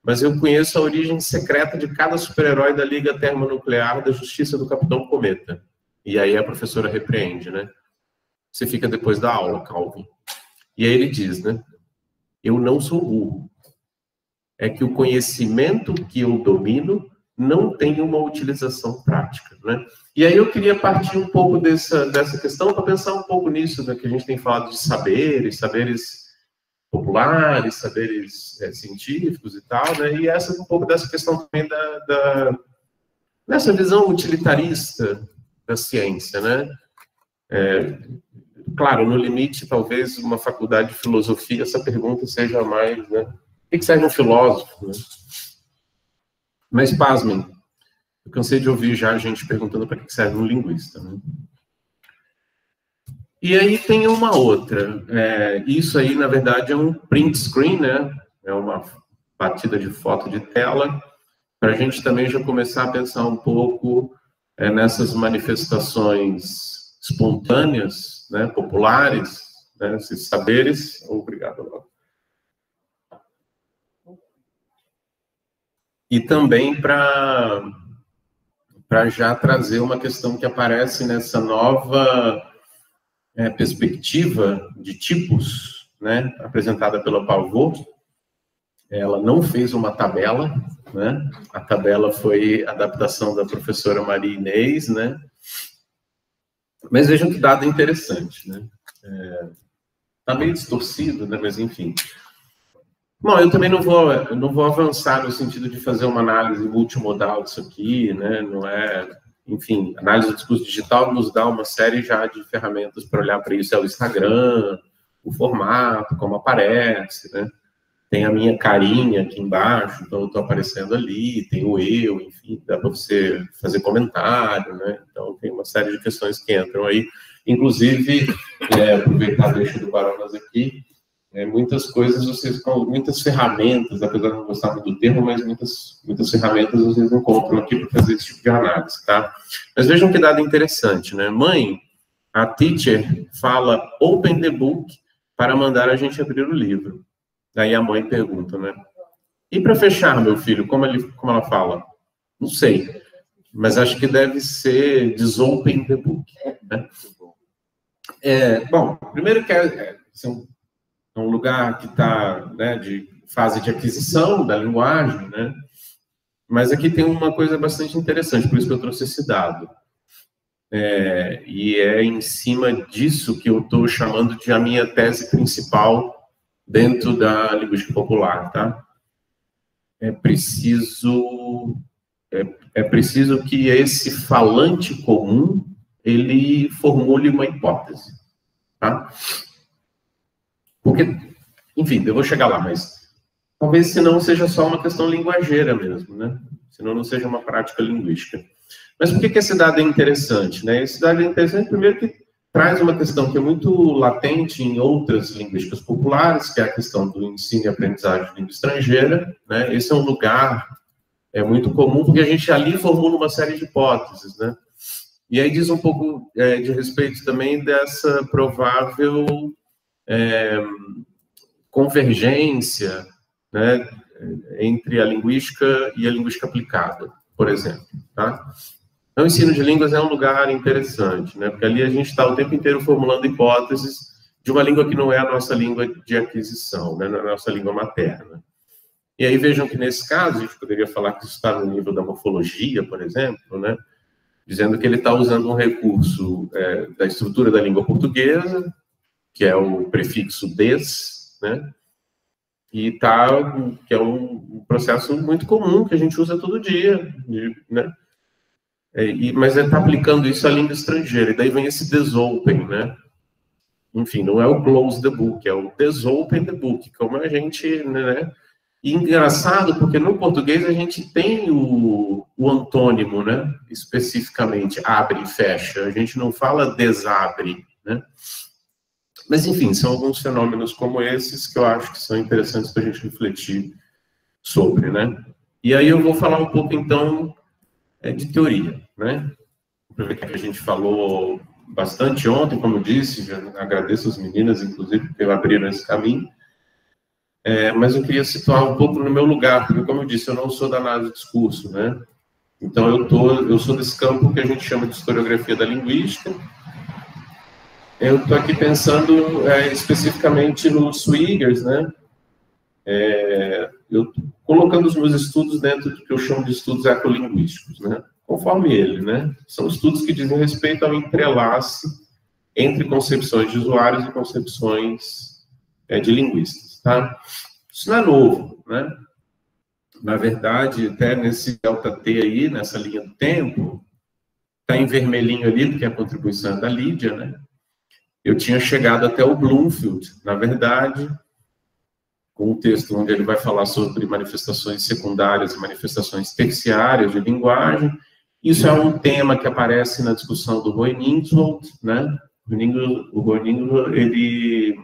mas eu conheço a origem secreta de cada super-herói da Liga Termonuclear da Justiça do Capitão Cometa. E aí a professora repreende, né? Você fica depois da aula, Calvin. E aí ele diz, né? Eu não sou burro. É que o conhecimento que eu domino não tem uma utilização prática, né? E aí eu queria partir um pouco dessa questão para pensar um pouco nisso, né, que a gente tem falado de saberes populares, saberes científicos e tal, né? E um pouco dessa questão também dessa visão utilitarista da ciência, né? Claro, no limite, talvez uma faculdade de filosofia, essa pergunta seja mais, né? O que serve um filósofo, né? Mas, pasmem, eu cansei de ouvir já a gente perguntando para que serve um linguista, né? E aí tem uma outra. Isso aí, na verdade, é um print screen, né? É uma batida de foto de tela, para a gente também já começar a pensar um pouco nessas manifestações espontâneas, né, populares, né, esses saberes. Obrigado, Laura. E também para já trazer uma questão que aparece nessa nova perspectiva de tipos, né, apresentada pela Pavot. Ela não fez uma tabela, né? A tabela foi a adaptação da professora Maria Inês, né? Mas vejam que dado interessante, né? Tá meio distorcido, né? Mas enfim. Bom, eu também não vou avançar no sentido de fazer uma análise multimodal disso aqui, né? Não é... Enfim, análise do discurso digital nos dá uma série já de ferramentas para olhar para isso. É o Instagram, o formato, como aparece, né? Tem a minha carinha aqui embaixo, então eu estou aparecendo ali, tem o eu, enfim, dá para você fazer comentário, né? Então tem uma série de questões que entram aí. Inclusive, aproveitar a deixa do Baronas aqui, muitas coisas, muitas ferramentas, apesar de não gostar muito do termo, mas muitas ferramentas vocês encontram aqui para fazer esse tipo de análise, tá? Mas vejam que dado interessante, né? Mãe, a teacher fala open the book para mandar a gente abrir o livro. Daí a mãe pergunta, né? E para fechar, meu filho, como ela fala? Não sei, mas acho que deve ser desopen the book, né? Bom, primeiro que é um lugar que está, né, de fase de aquisição da linguagem, né? Mas aqui tem uma coisa bastante interessante, por isso que eu trouxe esse dado. E é em cima disso que eu estou chamando de a minha tese principal dentro da linguística popular, tá? É preciso que esse falante comum ele formule uma hipótese, tá? Porque, enfim, eu vou chegar lá, mas talvez senão seja só uma questão linguageira mesmo, né? Senão não seja uma prática linguística. Mas por que esse dado é interessante, né? Esse dado é interessante, primeiro, que traz uma questão que é muito latente em outras linguísticas populares, que é a questão do ensino e aprendizagem de língua estrangeira, né? Esse é um lugar é muito comum, porque a gente ali formula uma série de hipóteses, né? E aí diz um pouco de respeito também dessa provável convergência, né, entre a linguística e a linguística aplicada, por exemplo, tá? Então, o ensino de línguas é um lugar interessante, né? Porque ali a gente está o tempo inteiro formulando hipóteses de uma língua que não é a nossa língua de aquisição, né? Não é a nossa língua materna. E aí vejam que, nesse caso, a gente poderia falar que isso está no nível da morfologia, por exemplo, né? Dizendo que ele está usando um recurso da estrutura da língua portuguesa, que é o prefixo des, né? E que é um processo muito comum, que a gente usa todo dia, né? Mas ele está aplicando isso à língua estrangeira, e daí vem esse desopen, né? Enfim, não é o close the book, é o desopen the book, como a gente, né? E engraçado, porque no português a gente tem o antônimo, né? Especificamente, abre e fecha. A gente não fala desabre, né? Mas, enfim, são alguns fenômenos como esses que eu acho que são interessantes para a gente refletir sobre, né? E aí eu vou falar um pouco, então, de teoria, né? Aproveitar que a gente falou bastante ontem, como eu disse, já agradeço as meninas, inclusive, por abriram esse caminho. Mas eu queria situar um pouco no meu lugar, porque, como eu disse, eu não sou da análise do discurso, né? Então, eu sou desse campo que a gente chama de historiografia da linguística. Eu estou aqui pensando especificamente no Swigert, né? Eu tô colocando os meus estudos dentro do que eu chamo de estudos ecolinguísticos, né? Conforme ele, né? São estudos que dizem respeito ao entrelace entre concepções de usuários e concepções de linguistas, tá? Isso não é novo, né? Na verdade, até nesse delta T aí, nessa linha do tempo, está em vermelhinho ali, porque a contribuição é da Lídia, né? Eu tinha chegado até o Bloomfield, na verdade, com um texto onde ele vai falar sobre manifestações secundárias e manifestações terciárias de linguagem. Isso é um tema que aparece na discussão do Hoyningsveld, né? O Hoyningsveld,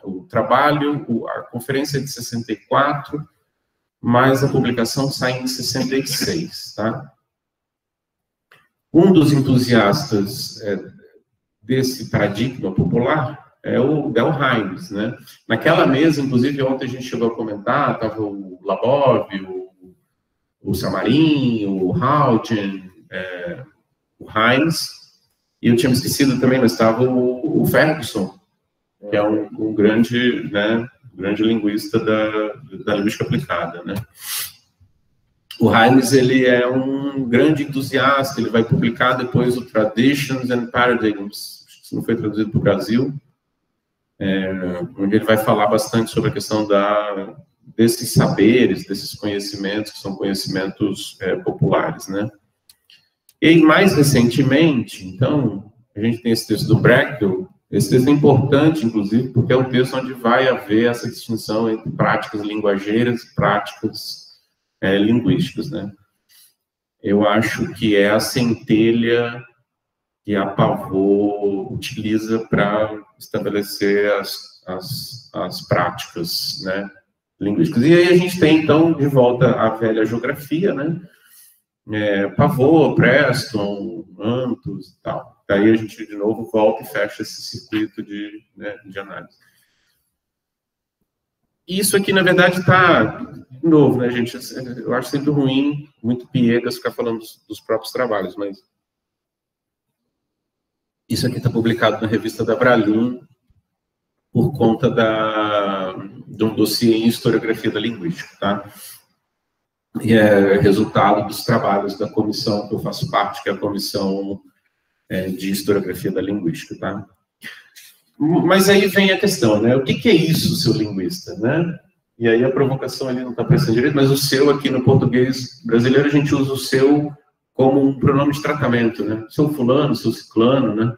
o trabalho, a conferência é de 64, mas a publicação sai em 66, tá? Um dos entusiastas desse paradigma popular é o Heinz, né? Naquela mesa, inclusive, ontem a gente chegou a comentar, estava o Labov, o Samarin, o Houghton, o Heinz, e eu tinha me esquecido também, mas estava o Ferguson, que é um grande, né, grande linguista da linguística aplicada, né? O Heinz, ele é um grande entusiasta, ele vai publicar depois o Traditions and Paradigms, isso não foi traduzido para o Brasil, onde ele vai falar bastante sobre a questão desses saberes, desses conhecimentos, que são conhecimentos populares, né? E mais recentemente, então, a gente tem esse texto do Brackbill. Esse texto é importante, inclusive, porque é um texto onde vai haver essa distinção entre práticas linguageiras e práticas linguísticas, né? Eu acho que é a centelha que a Pavot utiliza para estabelecer as práticas, né, linguísticas. E aí a gente tem, então, de volta a velha geografia, né? Pavot, Preston, Antus e tal. Daí a gente, de novo, volta e fecha esse circuito de análise. Isso aqui, na verdade, está, de novo, né, gente? Eu acho sempre ruim, muito piegas, ficar falando dos próprios trabalhos, mas isso aqui está publicado na revista da Bralin por conta de um dossiê em historiografia da linguística, tá? E é resultado dos trabalhos da comissão que eu faço parte, que é a comissão de historiografia da linguística, tá? Mas aí vem a questão, né? O que é isso, seu linguista, né? E aí a provocação ali não está aparecendo direito, mas o seu aqui no português brasileiro, a gente usa o seu como um pronome de tratamento, né? Seu fulano, seu ciclano, né?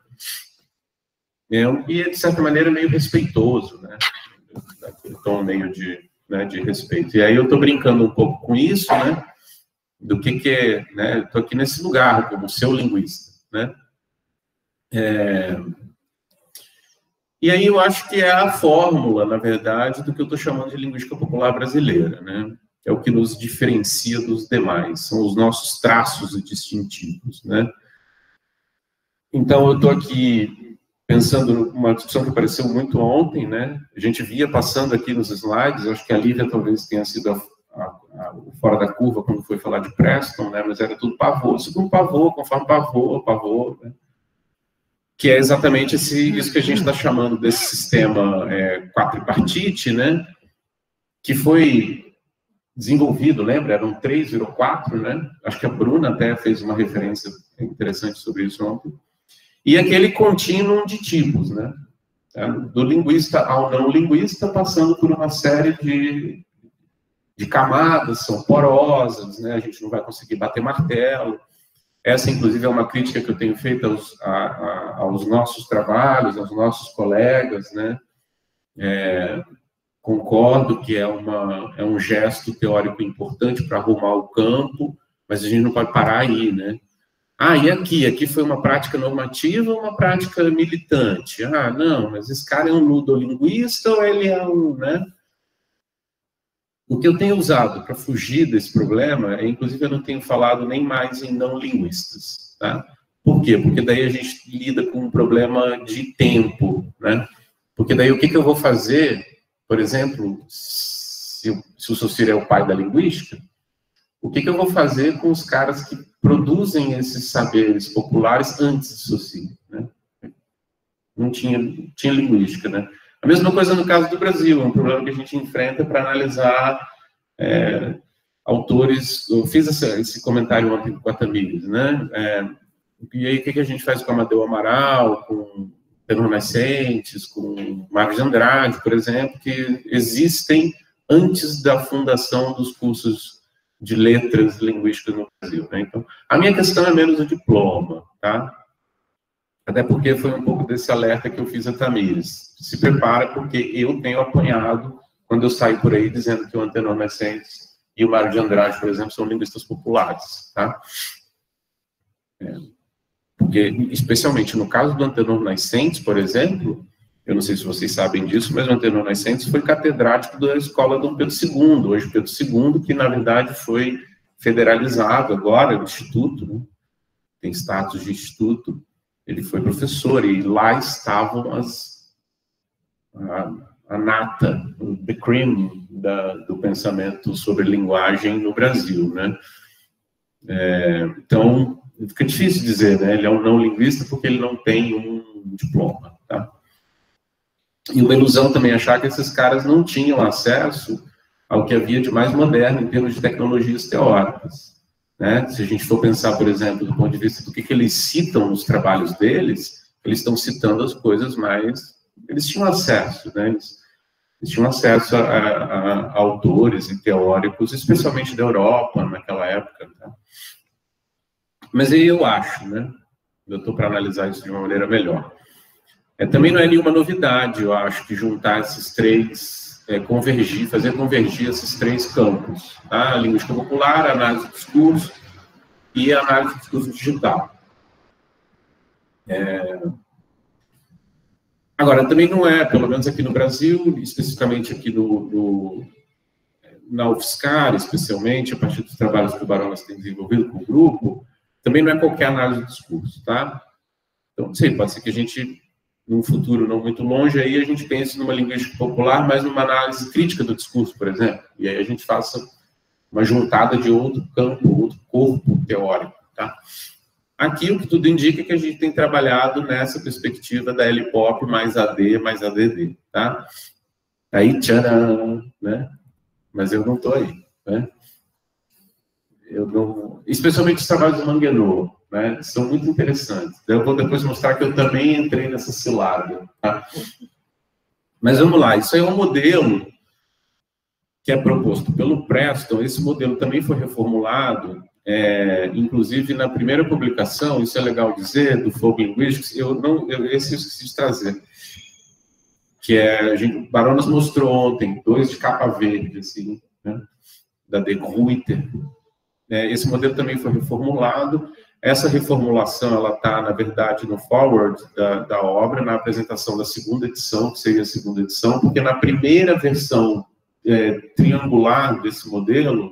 E é, de certa maneira, meio respeitoso, né? Aquele tom meio de respeito. E aí eu estou brincando um pouco com isso, né? Do que é, né? Estou aqui nesse lugar, como seu linguista, né? E aí eu acho que é a fórmula, na verdade, do que eu estou chamando de linguística popular brasileira, né? é o que nos diferencia dos demais, são os nossos traços distintivos, né? Então, eu estou aqui pensando numa discussão que apareceu muito ontem, né? A gente via passando aqui nos slides, acho que a Lívia talvez tenha sido o fora da curva quando foi falar de Preston, né? Mas era tudo pavô, segundo pavô, conforme pavô, né? Que é exatamente isso que a gente está chamando desse sistema quadripartite, né? Que foi desenvolvido, lembra? Eram 3, virou 4, né? Acho que a Bruna até fez uma referência interessante sobre isso ontem. E aquele contínuo de tipos, né? Do linguista ao não linguista, passando por uma série de camadas, são porosas, né? A gente não vai conseguir bater martelo. Essa, inclusive, é uma crítica que eu tenho feito aos nossos trabalhos, aos nossos colegas, né? Concordo que é um gesto teórico importante para arrumar o campo, mas a gente não pode parar aí, né? E aqui foi uma prática normativa ou uma prática militante? Não, mas esse cara é um ludolinguista ou ele é né? O que eu tenho usado para fugir desse problema inclusive, eu não tenho falado nem mais em não linguistas, tá? Por quê? Porque daí a gente lida com um problema de tempo, né? Porque daí o que eu vou fazer, por exemplo, se o Saussure é o pai da linguística, o que eu vou fazer com os caras que produzem esses saberes populares antes de Saussure, né? Não tinha linguística, né? A mesma coisa no caso do Brasil, é um problema que a gente enfrenta para analisar autores. Eu fiz esse comentário ontem com a Tamires, né? E aí, o que a gente faz com Amadeu Amaral, com Tenor Nascentes, com Marcos de Andrade, por exemplo, que existem antes da fundação dos cursos de letras linguísticas no Brasil, né? Então, a minha questão é menos o diploma, tá? Até porque foi um pouco desse alerta que eu fiz a Tamires. Se prepara, porque eu tenho apanhado quando eu saio por aí dizendo que o Antenor Nascentes e o Mário de Andrade, por exemplo, são linguistas populares, tá? Porque, especialmente no caso do Antenor Nascentes, por exemplo, eu não sei se vocês sabem disso, mas o Antenor Nascentes foi catedrático da escola Dom Pedro II, hoje Pedro II, que na verdade foi federalizado agora, o Instituto, né? Tem status de Instituto. Ele foi professor e lá estavam a nata, the cream do pensamento sobre linguagem no Brasil, né? Então, fica difícil dizer, né? Ele é um não linguista porque ele não tem um diploma, tá? E uma ilusão também achar que esses caras não tinham acesso ao que havia de mais moderno em termos de tecnologias teóricas, né? Se a gente for pensar, por exemplo, do ponto de vista do que eles citam nos trabalhos deles, eles estão citando as coisas mais... Eles tinham acesso, né? Eles tinham acesso a autores e teóricos, especialmente da Europa, naquela época, tá? Mas aí eu acho, né? Eu estou para analisar isso de uma maneira melhor. Também não é nenhuma novidade, eu acho, que juntar esses três... fazer convergir esses três campos, tá? A linguística popular, a análise do discurso e a análise do discurso digital. Agora, também não é, pelo menos aqui no Brasil, especificamente aqui na UFSCar, especialmente, a partir dos trabalhos que o Baronas tem desenvolvido com o grupo, também não é qualquer análise do discurso, tá? Então, não sei, pode ser que a gente... num futuro não muito longe, aí a gente pensa numa linguística popular, mas numa análise crítica do discurso, por exemplo. E aí a gente faça uma juntada de outro campo, outro corpo teórico, tá? Aqui o que tudo indica é que a gente tem trabalhado nessa perspectiva da LPOP mais AD, mais ADD, tá? Aí, tcharam, né? Mas eu não estou aí, né? Eu não... Especialmente os trabalhos do Manguenot, né? São muito interessantes. Eu vou depois mostrar que eu também entrei nessa cilada, tá? Mas vamos lá, isso aí é um modelo que é proposto pelo Preston. Esse modelo também foi reformulado, inclusive na primeira publicação, isso é legal dizer, do Folk Linguistics, esse eu esqueci de trazer, que o Baronas mostrou ontem, 2 de capa verde, assim, né? Da De Gruyter. Esse modelo também foi reformulado. Essa reformulação, ela está, na verdade, no forward da obra, na apresentação da segunda edição, que seria a segunda edição, porque na primeira versão triangular desse modelo,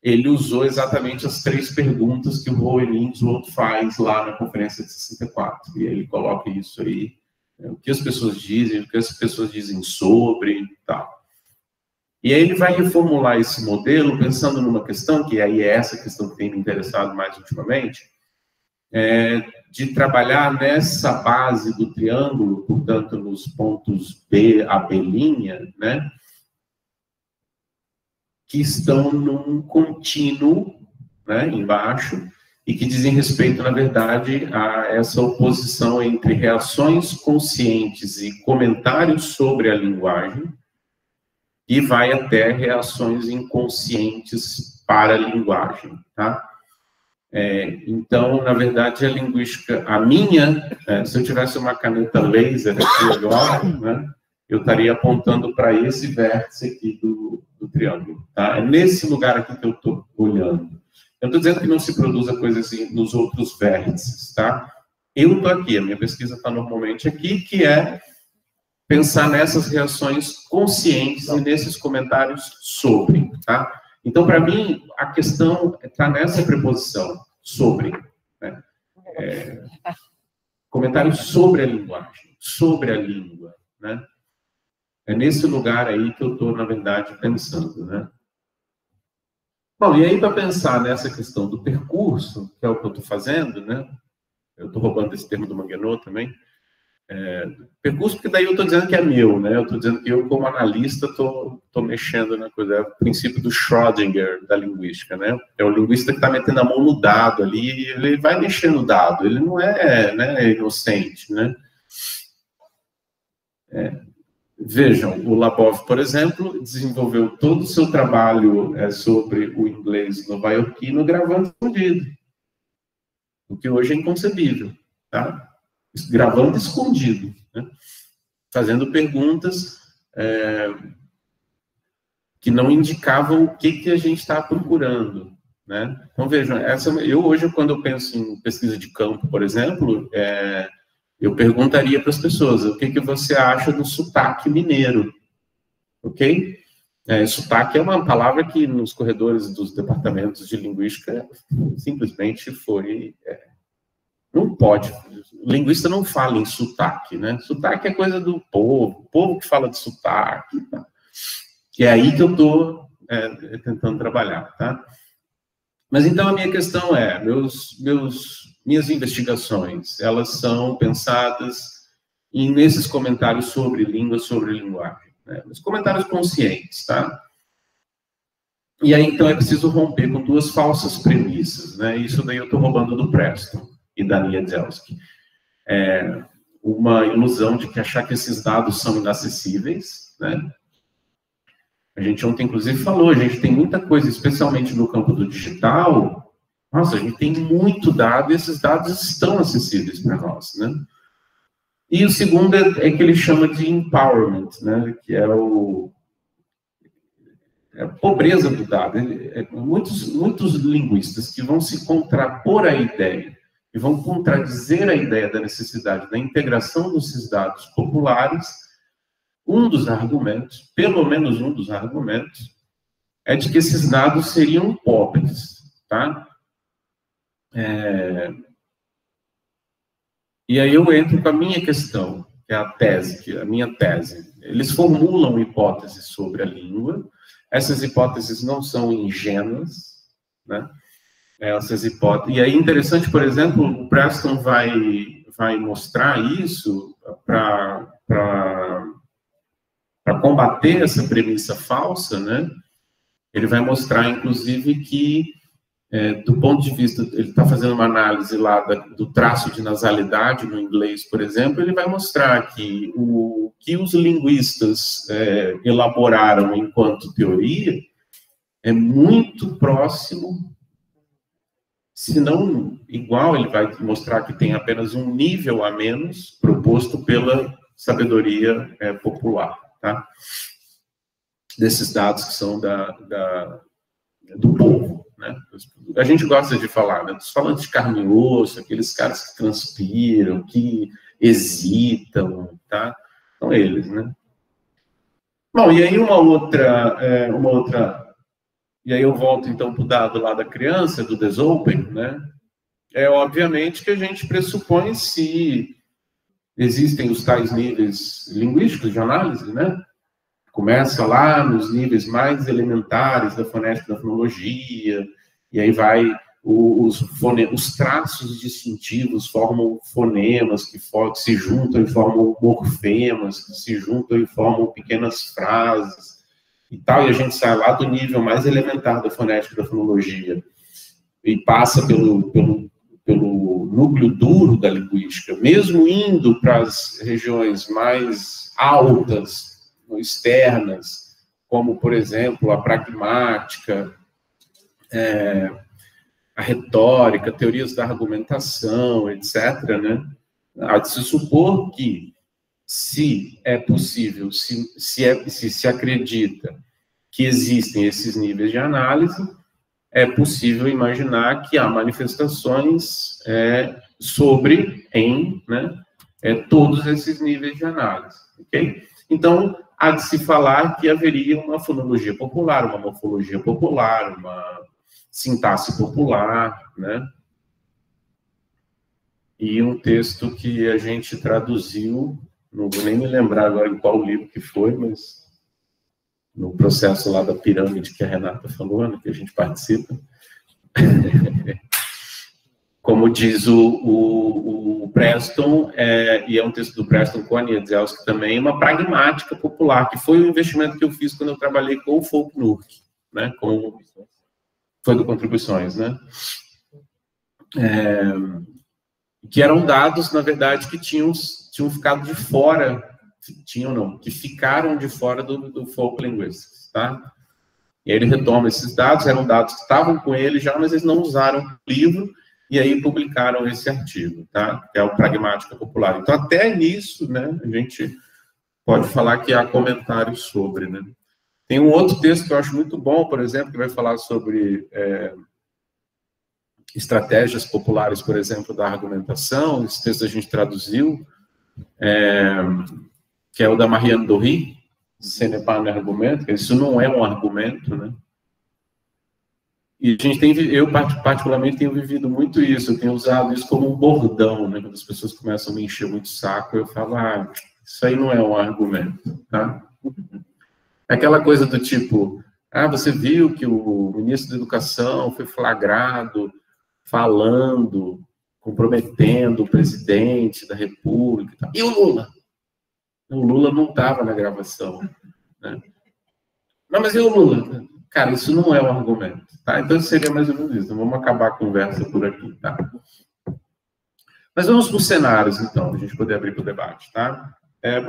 ele usou exatamente as 3 perguntas que o Rowan Innsworth faz lá na conferência de 64. E ele coloca isso aí, o que as pessoas dizem, o que as pessoas dizem sobre, tal. E aí ele vai reformular esse modelo pensando numa questão, que aí é essa questão que tem me interessado mais ultimamente, de trabalhar nessa base do triângulo, portanto, nos pontos B a B', né, que estão num contínuo, né, embaixo, e que dizem respeito, na verdade, a essa oposição entre reações conscientes e comentários sobre a linguagem, e vai até reações inconscientes para a linguagem, tá? Então, na verdade, a linguística, se eu tivesse uma caneta laser aqui agora, né, eu estaria apontando para esse vértice aqui do triângulo, tá? É nesse lugar aqui que eu estou olhando. Eu não estou dizendo que não se produza coisa assim nos outros vértices, tá? Eu estou aqui, a minha pesquisa está normalmente aqui, que é pensar nessas reações conscientes e nesses comentários sobre, tá? Então, para mim, a questão está nessa preposição, sobre, né? Comentários sobre a linguagem, sobre a língua, né? É nesse lugar aí que eu estou, na verdade, pensando, né? Bom, e aí para pensar nessa questão do percurso, que é o que eu estou fazendo, né? Eu estou roubando esse termo do Manguenot também. Percurso, porque daí eu estou dizendo que é meu, né? Eu estou dizendo que eu, como analista, estou mexendo na coisa. É o princípio do Schrödinger da linguística, né? É o linguista que está metendo a mão no dado ali, e ele vai mexer no dado, ele não é, né, inocente, né? Vejam, o Labov, por exemplo, desenvolveu todo o seu trabalho sobre o inglês nova-iorquino gravando escondido, o que hoje é inconcebível, tá? Gravando escondido, né? Fazendo perguntas que não indicavam o que a gente está procurando, né? Então, vejam, eu hoje, quando eu penso em pesquisa de campo, por exemplo, eu perguntaria para as pessoas, o que você acha do sotaque mineiro, ok? Sotaque é uma palavra que nos corredores dos departamentos de linguística simplesmente foi... não pode. O linguista não fala em sotaque, né? Sotaque é coisa do povo, o povo que fala de sotaque. Tá? E é aí que eu estou tentando trabalhar, tá? Mas então a minha questão é, minhas investigações, elas são pensadas nesses comentários sobre língua, sobre linguagem, né? Os comentários conscientes, tá? E aí então é preciso romper com 2 falsas premissas, né? Isso daí eu estou roubando do Preston e da Niedzielski. Uma ilusão de que achar que esses dados são inacessíveis, né? A gente ontem, inclusive, falou, a gente tem muita coisa, especialmente no campo do digital, nossa, a gente tem muito dado e esses dados estão acessíveis para nós, né? E o segundo é que ele chama de empowerment, né? Que é a pobreza do dado. Muitos linguistas que vão se contrapor à ideia e vão contradizer a ideia da necessidade da integração desses dados populares, um dos argumentos, pelo menos um dos argumentos, é de que esses dados seriam pobres, tá? E aí eu entro com a minha questão, que é a minha tese. Eles formulam hipóteses sobre a língua, essas hipóteses não são ingênuas, né? Essas hipóteses. E aí, interessante, por exemplo, o Preston vai mostrar isso para combater essa premissa falsa, né? Ele vai mostrar, inclusive, que, do ponto de vista, ele está fazendo uma análise lá do traço de nasalidade no inglês, por exemplo, ele vai mostrar que o que os linguistas elaboraram enquanto teoria é muito próximo, se não igual, ele vai mostrar que tem apenas um nível a menos proposto pela sabedoria popular, tá? Desses dados que são do povo, né? A gente gosta de falar, né? Dos falantes de carne e osso, aqueles caras que transpiram, que hesitam, tá? São eles, né? Bom, e aí uma outra, e aí eu volto então para o dado lá da criança, do Desopen, né? Obviamente que a gente pressupõe se existem os tais níveis linguísticos de análise, né? Começa lá nos níveis mais elementares da fonética e da fonologia, e aí vai os traços distintivos formam fonemas que se juntam e formam morfemas, que se juntam e formam pequenas frases e tal, e a gente sai lá do nível mais elementar da fonética e da fonologia e passa pelo núcleo duro da linguística, mesmo indo para as regiões mais altas, externas, como, por exemplo, a pragmática, a retórica, teorias da argumentação, etc., né? Há de se supor que, se é possível, se acredita que existem esses níveis de análise, é possível imaginar que há manifestações todos esses níveis de análise, ok? Então, há de se falar que haveria uma fonologia popular, uma morfologia popular, uma sintaxe popular, né? E um texto que a gente traduziu, não vou nem me lembrar agora em qual livro que foi, mas no processo lá da pirâmide que a Renata falou, né, que a gente participa. Como diz o Preston, e é um texto do Preston com a Niedzielski também, uma pragmática popular, que foi o investimento que eu fiz quando eu trabalhei com o Folk-Nurk, né, foi do Contribuições, né? Que eram dados, na verdade, que tinham ficado de fora, que ficaram de fora do Folk Linguistics, tá? E aí ele retoma esses dados, eram dados que estavam com ele já, mas eles não usaram o livro, e aí publicaram esse artigo, tá? Que é o Pragmática Popular. Então, até nisso, né, a gente pode falar que há comentários sobre, né? Tem um outro texto que eu acho muito bom, por exemplo, que vai falar sobre estratégias populares, por exemplo, da argumentação. Esse texto a gente traduziu, que é o da Marianne Dory, Ce n'est pas un argument, que isso não é um argumento, né? E eu particularmente tenho vivido muito isso, eu tenho usado isso como um bordão, né? Quando as pessoas começam a me encher muito o saco, eu falo, isso aí não é um argumento, tá? Aquela coisa do tipo, você viu que o ministro da Educação foi flagrado falando, comprometendo o presidente da República. Tá? E o Lula? O Lula não estava na gravação. Né? Não, mas e o Lula? Cara, isso não é um argumento. Tá? Então, seria mais ou menos isso. Vamos acabar a conversa por aqui. Tá? Mas vamos para os cenários, então, para a gente poder abrir para o debate. Tá? É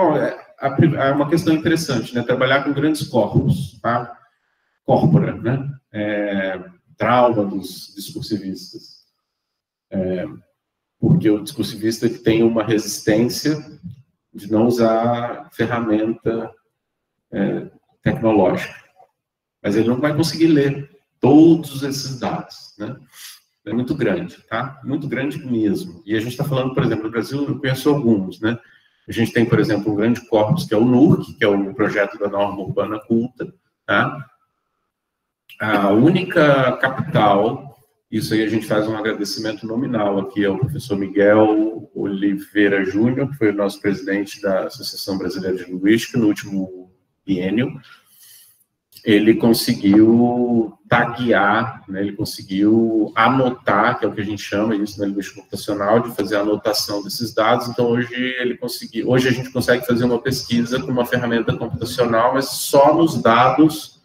uma questão interessante, né? Trabalhar com grandes corpos, tá? Corpora, né? Trauma dos discursivistas. Porque o discursivista tem uma resistência de não usar ferramenta tecnológica. Mas ele não vai conseguir ler todos esses dados, né? É muito grande, tá? Muito grande mesmo. E a gente está falando, por exemplo, no Brasil, eu conheço alguns, né? A gente tem, por exemplo, um grande corpus, que é o NURC, que é o projeto da norma urbana culta, tá? A única capital, isso aí a gente faz um agradecimento nominal aqui ao professor Miguel Oliveira Júnior, que foi o nosso presidente da Associação Brasileira de Linguística no último biênio. Ele conseguiu taguear, né, ele conseguiu anotar, que é o que a gente chama isso na linguística computacional, de fazer a anotação desses dados. Então, hoje a gente consegue fazer uma pesquisa com uma ferramenta computacional, mas só nos dados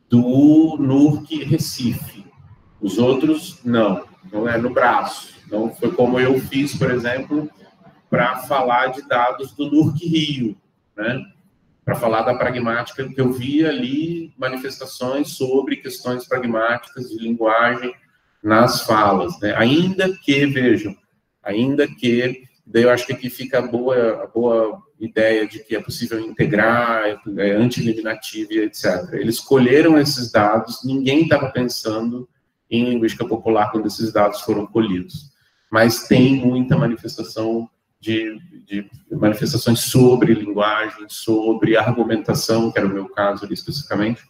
do NURC Recife. Os outros, não é no braço. Então, foi como eu fiz, por exemplo, para falar de dados do NURC Rio, né? Para falar da pragmática, que eu vi ali manifestações sobre questões pragmáticas de linguagem nas falas, né? Ainda que, vejam, daí eu acho que aqui fica a boa ideia de que é possível integrar, anti-eliminativo e etc. Eles escolheram esses dados, ninguém estava pensando em linguística popular quando esses dados foram colhidos. Mas tem muita manifestação de manifestações sobre linguagem, sobre argumentação, que era o meu caso ali especificamente,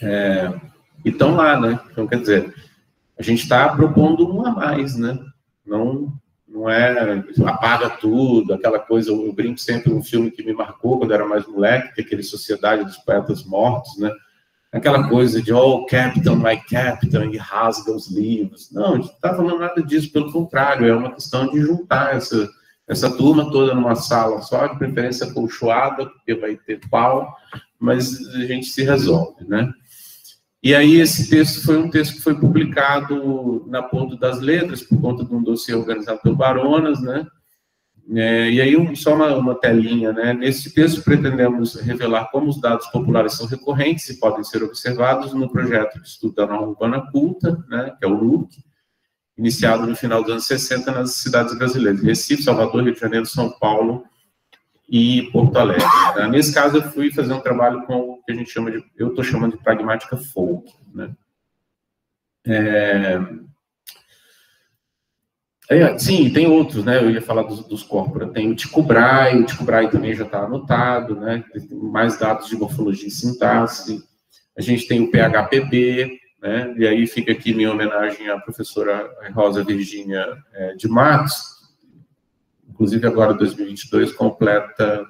e estão lá, né? Então, quer dizer, a gente está propondo um a mais, né? Não é apaga tudo, aquela coisa. Eu brinco sempre um filme que me marcou quando eu era mais moleque, que é aquele Sociedade dos Poetas Mortos, né? Aquela coisa de, oh, Captain, my Captain, e rasga os livros. Não, a gente não está falando nada disso, pelo contrário, é uma questão de juntar essa turma toda numa sala só, de preferência acolchoada, porque vai ter pau, mas a gente se resolve, né? E aí esse texto foi um texto que foi publicado na Ponto das Letras, por conta de um dossiê organizado pelo Baronas, né? E aí só uma telinha, né? Nesse texto pretendemos revelar como os dados populares são recorrentes e podem ser observados no projeto de estudo da norma urbana culta, né? Que é o NUC, iniciado no final dos anos 60 nas cidades brasileiras, Recife, Salvador, Rio de Janeiro, São Paulo e Porto Alegre. Tá? Nesse caso, eu fui fazer um trabalho com o que a gente chama de, eu estou chamando de pragmática folk, né? Sim, tem outros, né? Eu ia falar dos corpora. Tem o Tycho Brahe também já está anotado, né? Tem mais dados de morfologia e sintaxe. A gente tem o PHPB, né? E aí fica aqui minha homenagem à professora Rosa Virgínia de Matos. Inclusive, agora, 2022, completa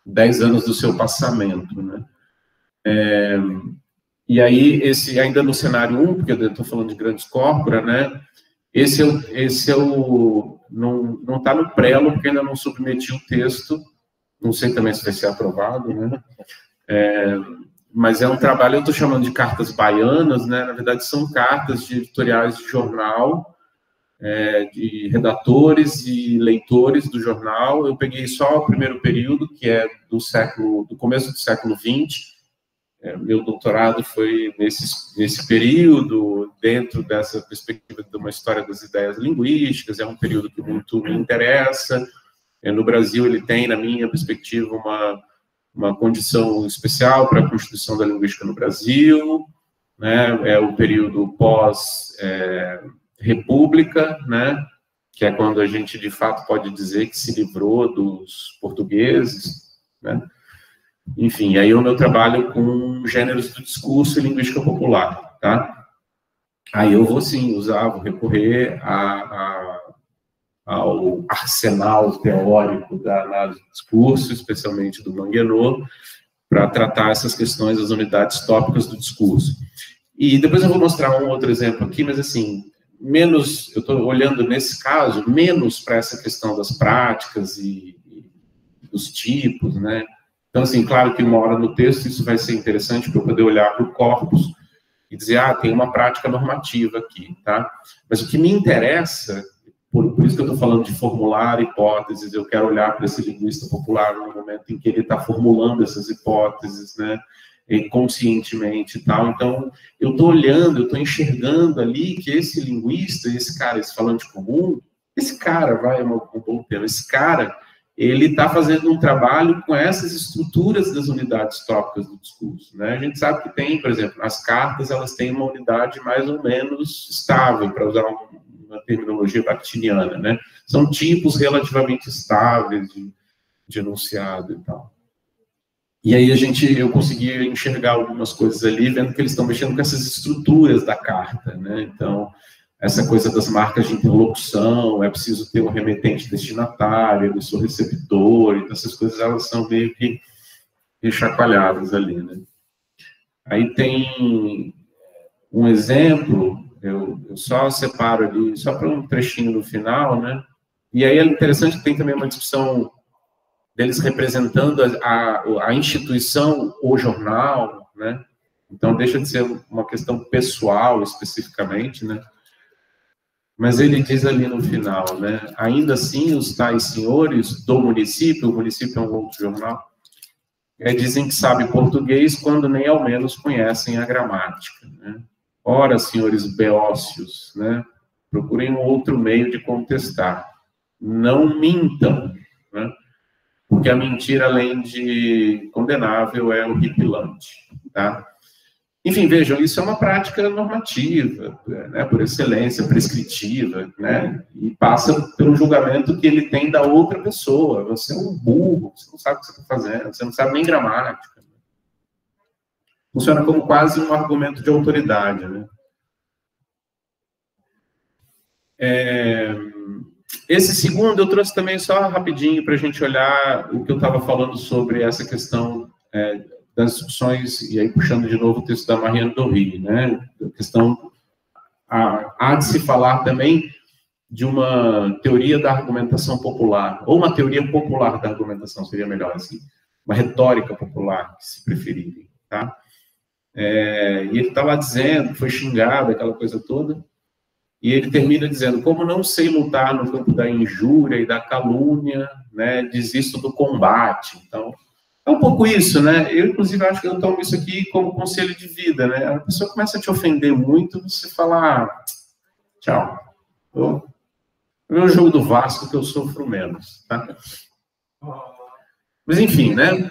10 anos do seu passamento, né? E aí, ainda no cenário 1, porque eu estou falando de grandes corpora, né? Esse é o não está no prelo, porque ainda não submeti o texto, não sei também se vai ser aprovado, né? Mas é um trabalho, eu estou chamando de cartas baianas, né? Na verdade, são cartas de editoriais de jornal, de redatores e leitores do jornal. Eu peguei só o primeiro período, que é do começo do século XX. Meu doutorado foi nesse período, dentro dessa perspectiva de uma história das ideias linguísticas. É um período que muito me interessa. No Brasil, ele tem, na minha perspectiva, uma condição especial para a constituição da linguística no Brasil, né? É o período pós-república, né? Que é quando a gente, de fato, pode dizer que se livrou dos portugueses, né? Enfim, aí o meu trabalho com gêneros do discurso e linguística popular, tá? Aí eu vou, sim, vou recorrer ao arsenal teórico da análise do discurso, especialmente do Manguenot, para tratar essas questões das unidades tópicas do discurso. E depois eu vou mostrar um outro exemplo aqui, mas assim, menos, eu estou olhando nesse caso, menos para essa questão das práticas e dos tipos, né? Então, assim, claro que uma hora no texto isso vai ser interessante para eu poder olhar para o corpus e dizer, tem uma prática normativa aqui, tá? Mas o que me interessa, por isso que eu estou falando de formular hipóteses, eu quero olhar para esse linguista popular no momento em que ele está formulando essas hipóteses, né? E conscientemente e tal. Então, eu estou olhando, eu estou enxergando ali que esse linguista, esse cara, esse falante comum, esse cara, é um bom termo, esse cara, ele está fazendo um trabalho com essas estruturas das unidades tópicas do discurso, né? A gente sabe que tem, por exemplo, as cartas, elas têm uma unidade mais ou menos estável, para usar uma terminologia bakhtiniana, né? São tipos relativamente estáveis de enunciado e tal. E aí eu consegui enxergar algumas coisas ali, vendo que eles estão mexendo com essas estruturas da carta, né? Então, essa coisa das marcas de interlocução, é preciso ter um remetente destinatário, emissor receptor, então essas coisas elas são meio que chacoalhadas ali, né? Aí tem um exemplo, eu só separo ali, só para um trechinho no final, né? E aí é interessante que tem também uma discussão deles representando a instituição, o jornal, né? Então deixa de ser uma questão pessoal especificamente, né? Mas ele diz ali no final, né? Ainda assim, os tais senhores do município, o município é um outro jornal, dizem que sabem português quando nem ao menos conhecem a gramática, né? Ora, senhores beócios, né? Procurem um outro meio de contestar. Não mintam, né? Porque a mentira, além de condenável, é horripilante, tá? Enfim, vejam, isso é uma prática normativa, né, por excelência, prescritiva, né, e passa pelo julgamento que ele tem da outra pessoa. Você é um burro, você não sabe o que você está fazendo, você não sabe nem gramática. Funciona como quase um argumento de autoridade, né? Esse segundo eu trouxe também só rapidinho para a gente olhar o que eu estava falando sobre essa questão das discussões, e aí puxando de novo o texto da Marianne Dorry, né? A questão, há de se falar também de uma teoria da argumentação popular, ou uma teoria popular da argumentação, seria melhor assim, uma retórica popular, se preferirem, tá? E ele está lá dizendo, foi xingado, aquela coisa toda, e ele termina dizendo, como não sei lutar no campo da injúria e da calúnia, né, desisto do combate. Então, é um pouco isso, né? Eu, inclusive, acho que eu tomo isso aqui como conselho de vida, né? A pessoa começa a te ofender muito, você fala, tchau. É o jogo do Vasco que eu sofro menos, tá? Mas, enfim, né?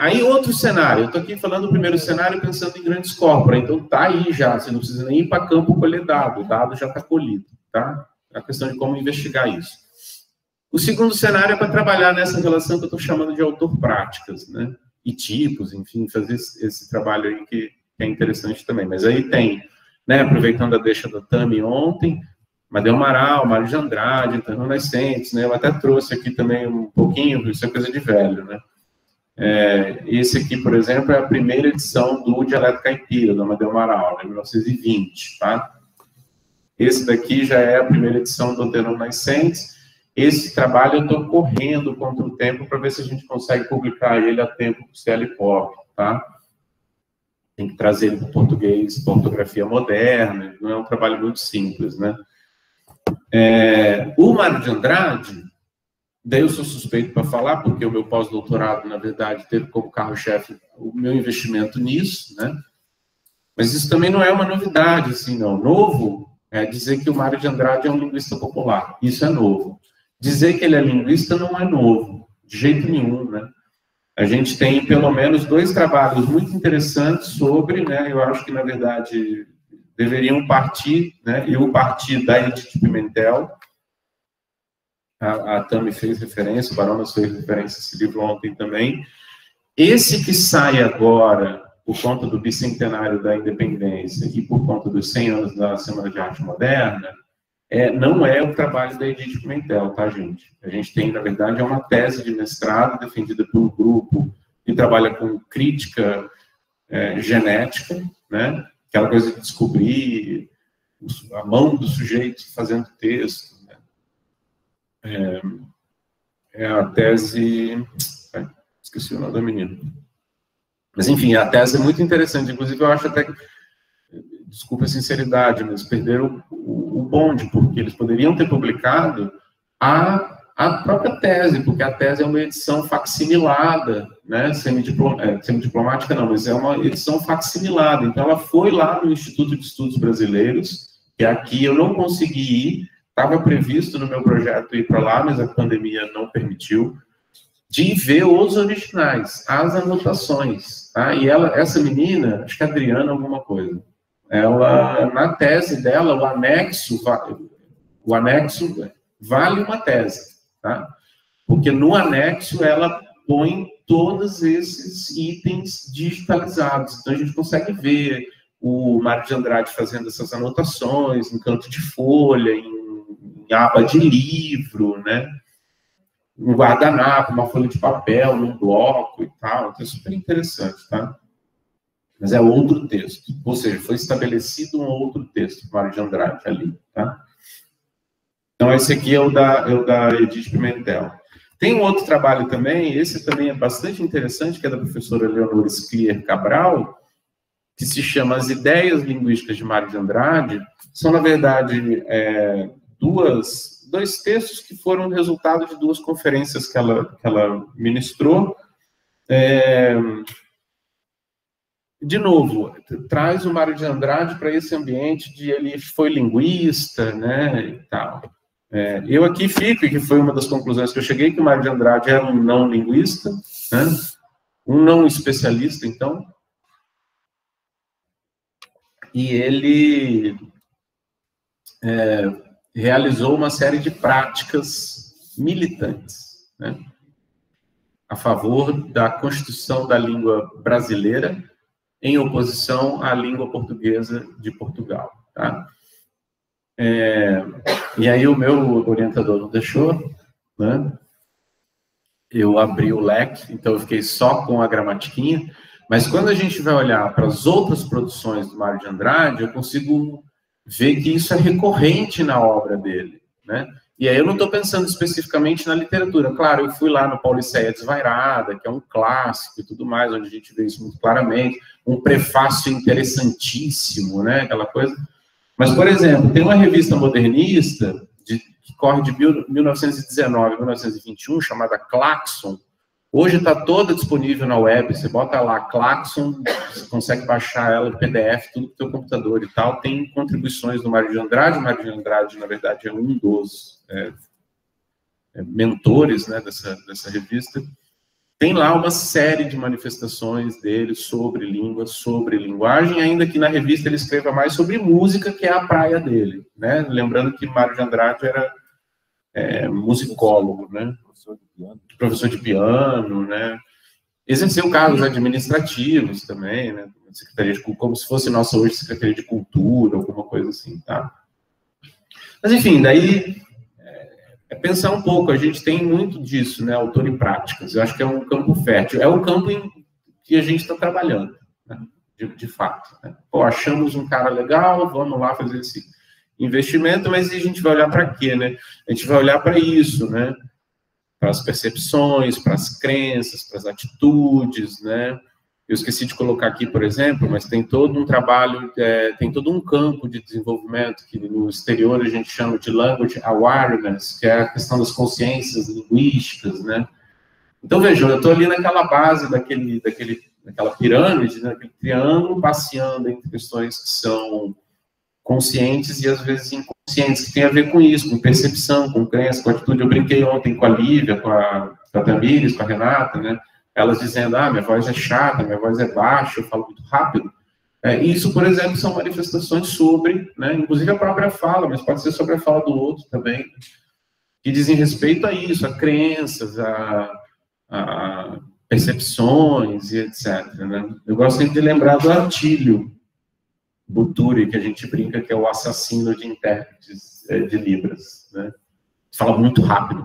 Aí, outro cenário. Eu estou aqui falando do primeiro cenário pensando em grandes corpos. Então, tá aí já. Você não precisa nem ir para campo colher dado. O dado já está colhido, tá? É a questão de como investigar isso. O segundo cenário é para trabalhar nessa relação que eu estou chamando de autor-práticas, né? E tipos, enfim, fazer esse trabalho aí que é interessante também. Mas aí tem, né? Aproveitando a deixa da Tami ontem, Amadeu Amaral, Mário de Andrade, Antônio Nascentes, né? Eu até trouxe aqui também um pouquinho, isso é coisa de velho, né? Esse aqui, por exemplo, é a primeira edição do Dialeto Caipira, do Amadeu Amaral, em 1920, tá? Esse daqui já é a primeira edição do Antônio Nascentes. Esse trabalho eu estou correndo contra o tempo para ver se a gente consegue publicar ele a tempo do CLPOP, tá? Tem que trazer ele para o português, para ortografia moderna, não é um trabalho muito simples, né? O Mário de Andrade, daí eu sou suspeito para falar, porque o meu pós-doutorado, na verdade, teve como carro-chefe o meu investimento nisso, né? Mas isso também não é uma novidade, assim, não. Novo é dizer que o Mário de Andrade é um linguista popular. Isso é novo. Dizer que ele é linguista não é novo, de jeito nenhum, né? A gente tem, pelo menos, 2 trabalhos muito interessantes sobre, né? Eu acho que, na verdade, deveriam partir, né? Eu parti da Edith Pimentel. A Tami fez referência, o Baronas fez referência a esse livro ontem também. Esse que sai agora, por conta do bicentenário da independência e por conta dos 100 anos da Semana de Arte Moderna, não é o trabalho da Edith Pimentel, tá, gente? A gente tem, na verdade, uma tese de mestrado defendida por um grupo que trabalha com crítica genética, né? Aquela coisa de descobrir a mão do sujeito fazendo texto, né? A tese... esqueci o nome da menina. Mas, enfim, a tese é muito interessante. Inclusive, eu acho até que... Desculpa a sinceridade, mas perderam o bonde, porque eles poderiam ter publicado a própria tese, porque a tese é uma edição facsimilada, né? Semidiplomática não, mas é uma edição facsimilada. Então, ela foi lá no Instituto de Estudos Brasileiros, que aqui eu não consegui ir, estava previsto no meu projeto ir para lá, mas a pandemia não permitiu, de ver os originais, as anotações, tá? E essa menina, acho que é Adriana alguma coisa, ela, na tese dela, o anexo vale uma tese, tá? Porque no anexo ela põe todos esses itens digitalizados. Então a gente consegue ver o Mário de Andrade fazendo essas anotações em canto de folha, em aba de livro, né? Um guardanapo, uma folha de papel, num bloco e tal. Então é super interessante, tá? Mas é outro texto. Ou seja, foi estabelecido um outro texto, Mário de Andrade, ali, tá? Então, esse aqui é o da Edith Pimentel. Tem um outro trabalho também, esse também é bastante interessante, que é da professora Leonor Sclier Cabral, que se chama As Ideias Linguísticas de Mário de Andrade. São, na verdade, dois textos que foram resultado de 2 conferências que ela ministrou. De novo, traz o Mário de Andrade para esse ambiente de ele foi linguista, né, e tal. Eu aqui fico, e que foi uma das conclusões que eu cheguei, que o Mário de Andrade era um não linguista, né, um não especialista, então, e ele realizou uma série de práticas militantes, né, a favor da constituição da língua brasileira em oposição à língua portuguesa de Portugal. Tá? E aí o meu orientador não deixou, né? Eu abri o leque, então eu fiquei só com a gramatiquinha, mas quando a gente vai olhar para as outras produções do Mário de Andrade, eu consigo ver que isso é recorrente na obra dele, né? E aí eu não estou pensando especificamente na literatura. Claro, eu fui lá no Pauliceia Desvairada, que é um clássico e tudo mais, onde a gente vê isso muito claramente, um prefácio interessantíssimo, né? Aquela coisa. Mas, por exemplo, tem uma revista modernista que corre de 1919 a 1921, chamada Claxon. Hoje está toda disponível na web. Você bota lá Claxon, você consegue baixar ela em PDF, tudo no seu computador e tal. Tem contribuições do Mário de Andrade. O Mário de Andrade, na verdade, é um dos mentores, né, dessa revista. Tem lá uma série de manifestações dele sobre língua, sobre linguagem, ainda que na revista ele escreva mais sobre música, que é a praia dele, né? Lembrando que Mário de Andrade era musicólogo, né? Professor de piano, né? Exerceu cargos administrativos também, né? Secretaria de, como se fosse nossa hoje Secretaria de Cultura, alguma coisa assim, tá? Mas enfim, daí pensar um pouco, a gente tem muito disso, né? Autor e práticas. Eu acho que é um campo fértil, é o campo em que a gente está trabalhando, né? De fato. Né? Pô, achamos um cara legal, vamos lá fazer esse investimento, mas a gente vai olhar para quê, né? A gente vai olhar para isso, né? Para as percepções, para as crenças, para as atitudes, né? Eu esqueci de colocar aqui, por exemplo, mas tem todo um trabalho, tem todo um campo de desenvolvimento que no exterior a gente chama de language awareness, que é a questão das consciências linguísticas, né? Então, vejam, eu estou ali naquela base daquela pirâmide, né, daquele triângulo, passeando entre questões que são conscientes e às vezes inconscientes, que tem a ver com isso, com percepção, com crença, com atitude. Eu brinquei ontem com a Lívia, com a Tamires, com a Renata, né? Elas dizendo, minha voz é chata, minha voz é baixa, eu falo muito rápido. Isso, por exemplo, são manifestações sobre, né, inclusive a própria fala, mas pode ser sobre a fala do outro também, que dizem respeito a isso, a crenças, a percepções e etc. Né? Eu gosto sempre de lembrar do Artílio Buturi, que a gente brinca que é o assassino de intérpretes de Libras. Né? Fala muito rápido,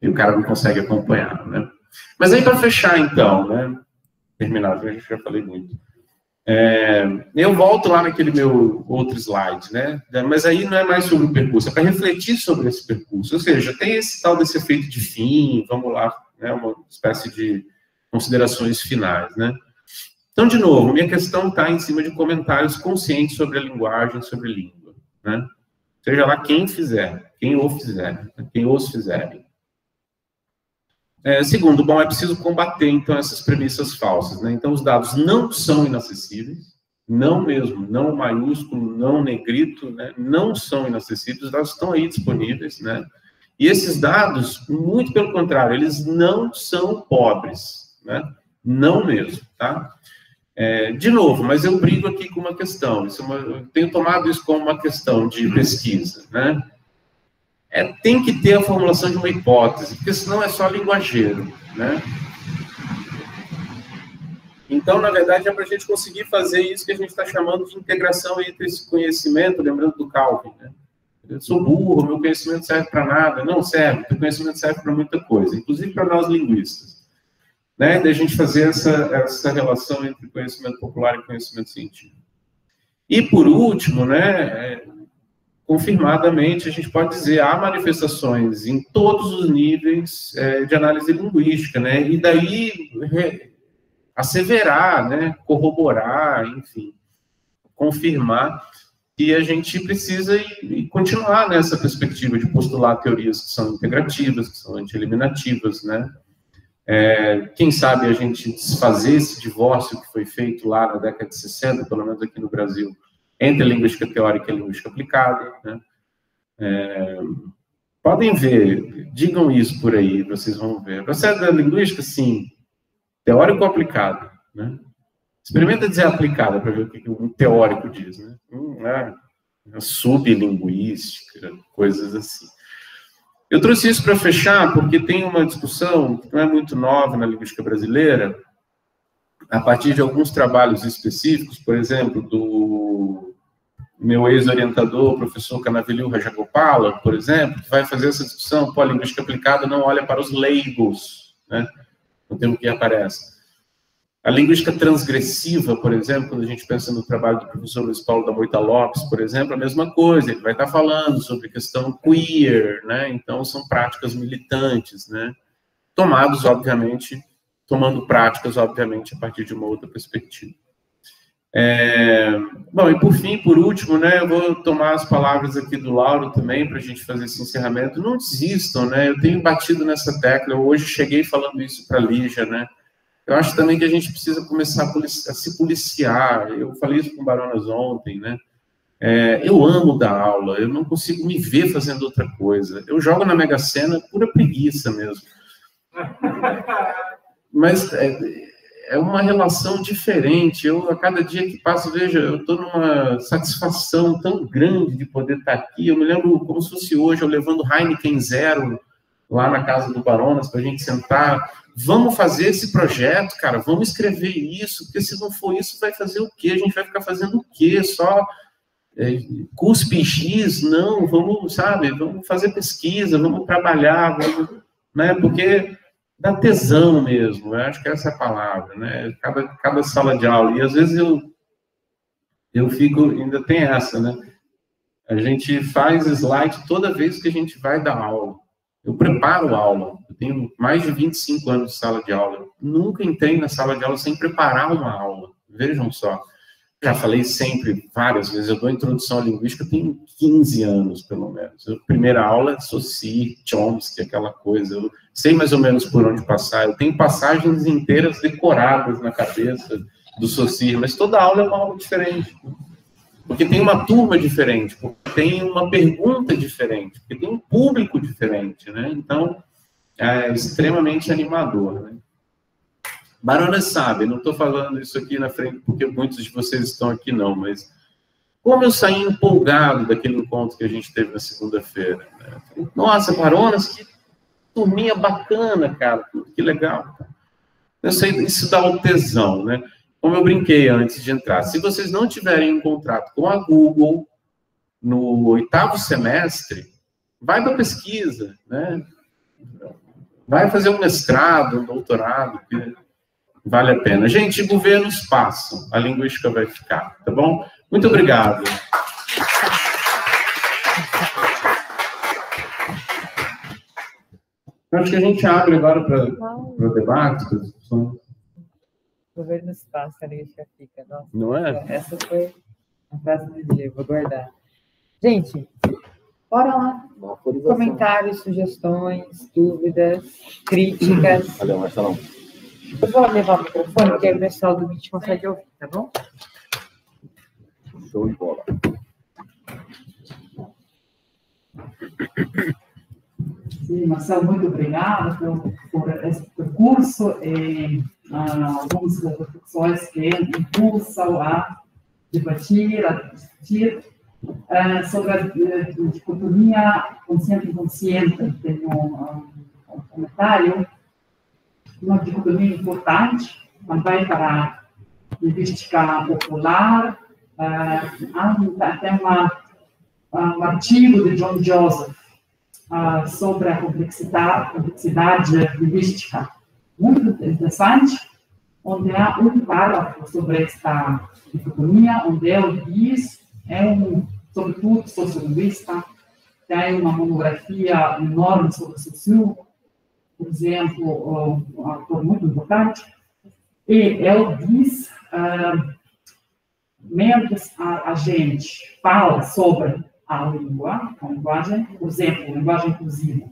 e o cara não consegue acompanhar. Né? Mas aí, para fechar, então, né? Terminado, eu já falei muito. Eu volto lá naquele meu outro slide, né? Mas aí não é mais sobre o percurso, é para refletir sobre esse percurso. Ou seja, tem esse tal desse efeito de fim, vamos lá, né? Uma espécie de considerações finais, né? Então, de novo, minha questão está em cima de comentários conscientes sobre a linguagem, sobre a língua, né? Seja lá quem fizer, quem os fizerem. Segundo, bom, é preciso combater, então, essas premissas falsas, né? Então, os dados não são inacessíveis, não mesmo, não maiúsculo, não negrito, né? Não são inacessíveis, os dados estão aí disponíveis, né? E esses dados, muito pelo contrário, eles não são pobres, né? Não mesmo, tá? De novo, mas eu brigo aqui com uma questão, eu tenho tomado isso como uma questão de pesquisa, né? Tem que ter a formulação de uma hipótese, porque senão é só linguageiro, né? Então, na verdade, é para a gente conseguir fazer isso que a gente está chamando de integração entre esse conhecimento, lembrando do Calvin, né? Eu sou burro, meu conhecimento serve para nada. Não serve, o conhecimento serve para muita coisa, inclusive para nós linguistas. Né? Da gente fazer essa relação entre conhecimento popular e conhecimento científico. E, por último, né, confirmadamente, a gente pode dizer há manifestações em todos os níveis de análise linguística, né? E daí asseverar, né, corroborar, enfim, confirmar que a gente precisa continuar nessa perspectiva de postular teorias que são integrativas, que são anti-eliminativas, né? Quem sabe a gente desfazer esse divórcio que foi feito lá na década de 60, pelo menos aqui no Brasil, entre a linguística teórica e a linguística aplicada, né? Podem ver, digam isso por aí, vocês vão ver. O processo da linguística, sim, teórico ou aplicado, né? Experimenta dizer aplicada para ver o que o teórico diz, né? Sublinguística, coisas assim. Eu trouxe isso para fechar porque tem uma discussão que não é muito nova na linguística brasileira, a partir de alguns trabalhos específicos, por exemplo, do meu ex-orientador, o professor Canavilil Rajagopala, por exemplo, que vai fazer essa discussão, a linguística aplicada não olha para os leigos, né? No termo que aparece. A linguística transgressiva, por exemplo, quando a gente pensa no trabalho do professor Luiz Paulo da Moita Lopes, por exemplo, a mesma coisa, ele vai estar falando sobre questão queer, né? Então, são práticas militantes, né? Tomando práticas, obviamente, a partir de uma outra perspectiva. Bom, e por fim, por último, né, eu vou tomar as palavras aqui do Lauro também, para a gente fazer esse encerramento. Não desistam, né? Eu tenho batido nessa tecla, eu hoje cheguei falando isso para a Lígia, né? Eu acho também que a gente precisa começar a se policiar. Eu falei isso com o Baronas ontem, né? Eu amo dar aula, eu não consigo me ver fazendo outra coisa. Eu jogo na Mega Sena pura preguiça mesmo. Mas é uma relação diferente. Eu, a cada dia que passo, veja, eu estou numa satisfação tão grande de poder estar aqui. Eu me lembro como se fosse hoje, eu levando Heineken Zero lá na casa do Baronas para a gente sentar. Vamos fazer esse projeto, cara, vamos escrever isso, porque se não for isso, vai fazer o quê? A gente vai ficar fazendo o quê? Só cuspe giz? Não, vamos, sabe, vamos fazer pesquisa, vamos trabalhar, vamos, né? Porque dá tesão mesmo, eu acho que essa é a palavra, né? Cada sala de aula, e às vezes eu fico, ainda tem essa, né? A gente faz slide toda vez que a gente vai dar aula. Eu preparo aula, eu tenho mais de 25 anos de sala de aula. Nunca entrei na sala de aula sem preparar uma aula. Vejam só. Já falei sempre, várias vezes, eu dou introdução à linguística, eu tenho 15 anos, pelo menos. A primeira aula é Saussure, Chomsky, aquela coisa. Eu sei mais ou menos por onde passar. Eu tenho passagens inteiras decoradas na cabeça do Saussure, mas toda aula é uma aula diferente. Porque tem uma turma diferente, porque tem uma pergunta diferente, porque tem um público diferente, né? Então, é extremamente animador, né? Baronas sabe, não estou falando isso aqui na frente porque muitos de vocês estão aqui não, mas como eu saí empolgado daquele encontro que a gente teve na segunda-feira, né? Nossa, Baronas, que turminha bacana, cara, que legal. Eu sei, isso dá um tesão, né? Como eu brinquei antes de entrar, se vocês não tiverem um contrato com a Google no 8º semestre, vai para pesquisa, né? Vai fazer um mestrado, um doutorado, que vale a pena. Gente, governos passam, a linguística vai ficar, tá bom? Muito obrigado. Eu acho que a gente abre agora para o debate, para discussão. Governo espaço, a linguística fica. Nossa, não é? Essa foi a frase do dia, vou guardar. Gente, bora lá. Comentários, sugestões, dúvidas, críticas. Valeu, Marcelão. Eu vou levar o microfone, porque aí o pessoal do Meet consegue ouvir, tá bom? Show de bola. Sim, Marcelo, muito obrigado por esse percurso e algumas reflexões que impulsam a debater, a discutir sobre a dicotomia consciente e inconsciente. Tenho um comentário, uma dicotomia importante, também para a linguística popular. Há até um artigo de John Joseph sobre a complexidade linguística, muito interessante, onde há um parágrafo sobre esta dicotomia, onde ele diz, sobretudo sociolinguista, tem uma monografia enorme sobre Saussure, por exemplo, um autor muito importante, e ele diz, menos a gente fala sobre a linguagem, por exemplo, linguagem inclusiva.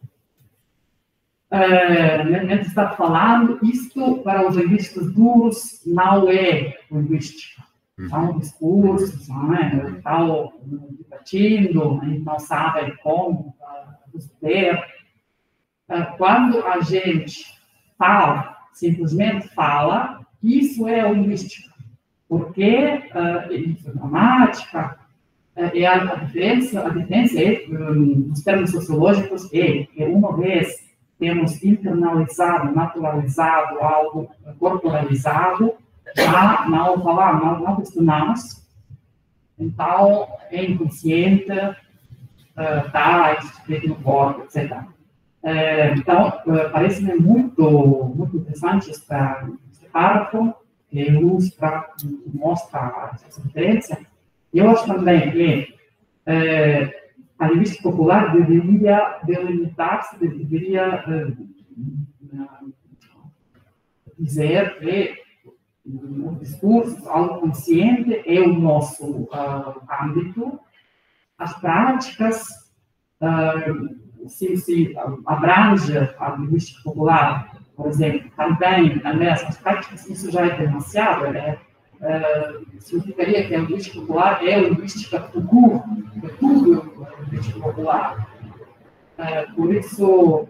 Está falando, isto para os linguistas duros não é linguística. São discursos, estão debatindo, não sabem como responder. Quando a gente fala, simplesmente fala, isso é linguística. Porque informática, a diferença é, nos termos sociológicos, é que uma vez temos internalizado, naturalizado, algo corporalizado, já não falamos, não questionamos, então é inconsciente, está escrito no corpo, etc. Então, parece-me muito interessante este parágrafo, que ilustra, mostra essa diferença. Eu acho também que a linguística popular deveria delimitar-se, deveria dizer que o discurso autoconsciente é o nosso âmbito, as práticas, se abrange a linguística popular, por exemplo, também as práticas, isso já é demasiado, né? Significaria que a linguística popular é a linguística do curso, é tudo a linguística popular. Por isso,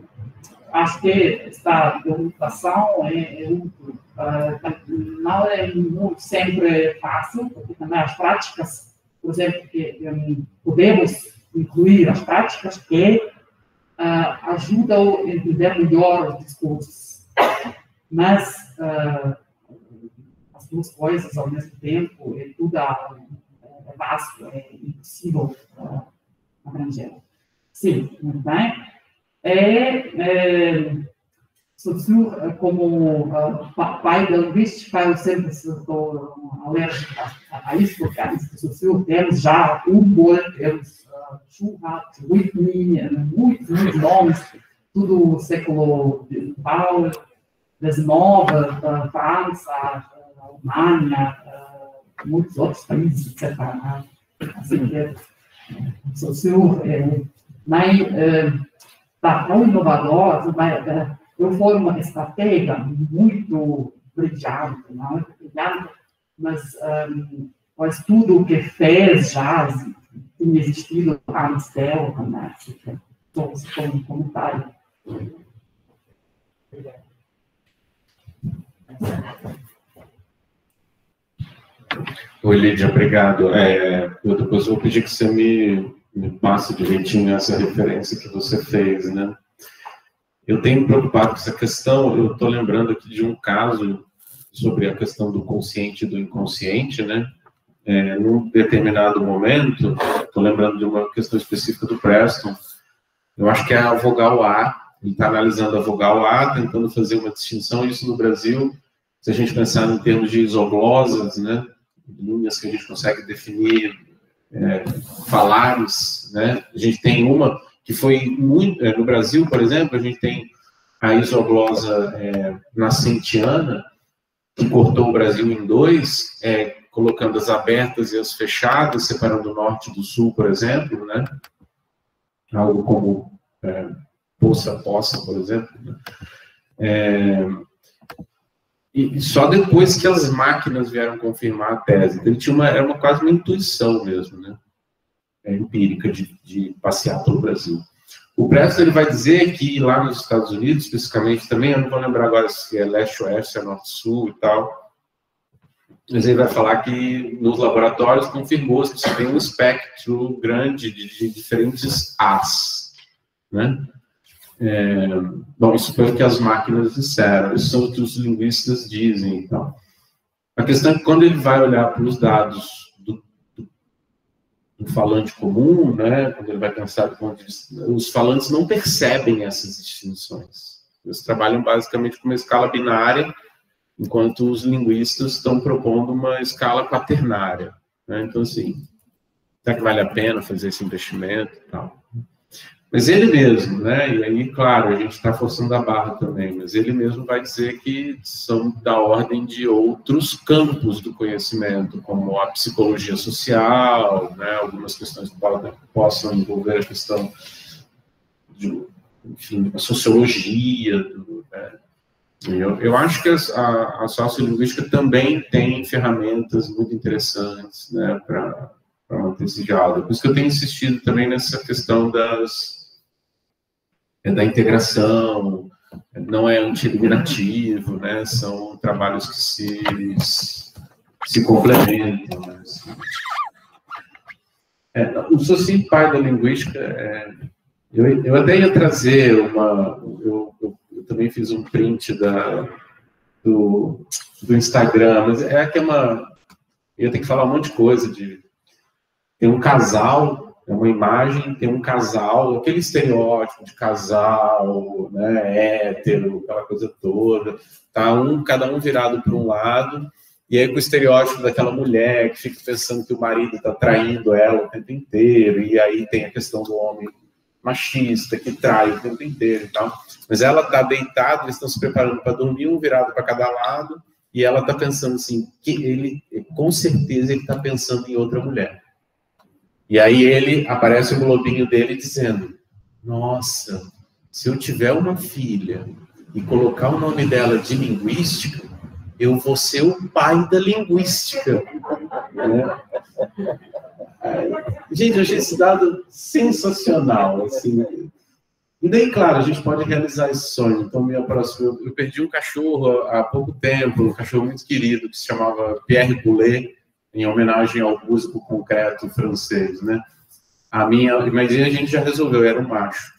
acho que esta delimitação é útil. Não é muito sempre fácil, porque também as práticas, por exemplo, que podemos incluir as práticas que ajudam a entender melhor os discursos. Mas as duas coisas ao mesmo tempo, tudo é vasto, é impossível abranger. Sim, muito bem. Saussure, como pai da linguística, eu sempre estou alérgico a isso, porque antes de Saussure temos já Humboldt, temos Schubert, Whitney, muitos nomes, tudo do século XIX, França, Alemanha, muitos outros países, etc. Assim que Saussure está tão inovador, eu fui uma estratégia muito brilhante, não é brilhante, mas tudo o que fez já tinha existido antes dela, né? Então, como comentário. Oi, Lídia, obrigado. Eu depois vou pedir que você me passe direitinho essa referência que você fez, né? Eu tenho me preocupado com essa questão, eu estou lembrando aqui de um caso sobre a questão do consciente e do inconsciente, né? Num determinado momento, estou lembrando de uma questão específica do Preston, eu acho que é a vogal A, ele está analisando a vogal A, tentando fazer uma distinção, isso no Brasil, se a gente pensar em termos de isoglosas, né? Linhas que a gente consegue definir, falares, né? A gente tem uma que foi muito... no Brasil, por exemplo, a gente tem a isoglosa nascentiana, que cortou o Brasil em dois, colocando as abertas e as fechadas, separando o norte do sul, por exemplo, né? Algo como poça, por exemplo. Né? E só depois que as máquinas vieram confirmar a tese. Então, ele tinha era quase uma intuição mesmo, né? Empírica de passear pelo Brasil. O Preston, ele vai dizer que lá nos Estados Unidos, especificamente também, eu não vou lembrar agora se é leste-oeste, se é norte-sul e tal, mas ele vai falar que nos laboratórios confirmou-se que você tem um espectro grande de diferentes As, né? Bom, isso foi o que as máquinas disseram, isso outros linguistas dizem e tal. A questão é que quando ele vai olhar para os dados do falante comum, né, quando ele vai pensar do ponto de vista, os falantes não percebem essas distinções. Eles trabalham basicamente com uma escala binária, enquanto os linguistas estão propondo uma escala quaternária. Né? Então, assim, será que vale a pena fazer esse investimento e tal? Mas ele mesmo, né, e aí, claro, a gente está forçando a barra também, mas ele mesmo vai dizer que são da ordem de outros campos do conhecimento, como a psicologia social, né, algumas questões que possam envolver a questão de, enfim, a sociologia, né. Eu acho que a sociolinguística também tem ferramentas muito interessantes, né, para manter esse diálogo. Por isso que eu tenho insistido também nessa questão da integração, não é anti-eliminativo, né? São trabalhos que se complementam. Né? O Saussure, pai da linguística, eu até ia trazer eu também fiz um print do Instagram, mas que eu tenho que falar um monte de coisa, tem um casal, é uma imagem, tem um casal, aquele estereótipo de casal, né, hétero, aquela coisa toda, tá cada um virado para um lado, e aí com o estereótipo daquela mulher que fica pensando que o marido está traindo ela o tempo inteiro, e aí tem a questão do homem machista que trai o tempo inteiro e tal. Mas ela está deitada, eles estão se preparando para dormir, um virado para cada lado, e ela está pensando assim, que com certeza ele está pensando em outra mulher. E aí aparece o globinho dele dizendo, nossa, se eu tiver uma filha e colocar o nome dela de linguística, eu vou ser o pai da linguística. Né? Gente, eu achei esse dado sensacional. Assim. E daí, claro, a gente pode realizar esse sonho. Então, eu perdi um cachorro há pouco tempo, um cachorro muito querido, que se chamava Pierre Boulet, em homenagem ao músico concreto francês. Né? Mas a gente já resolveu, era um macho.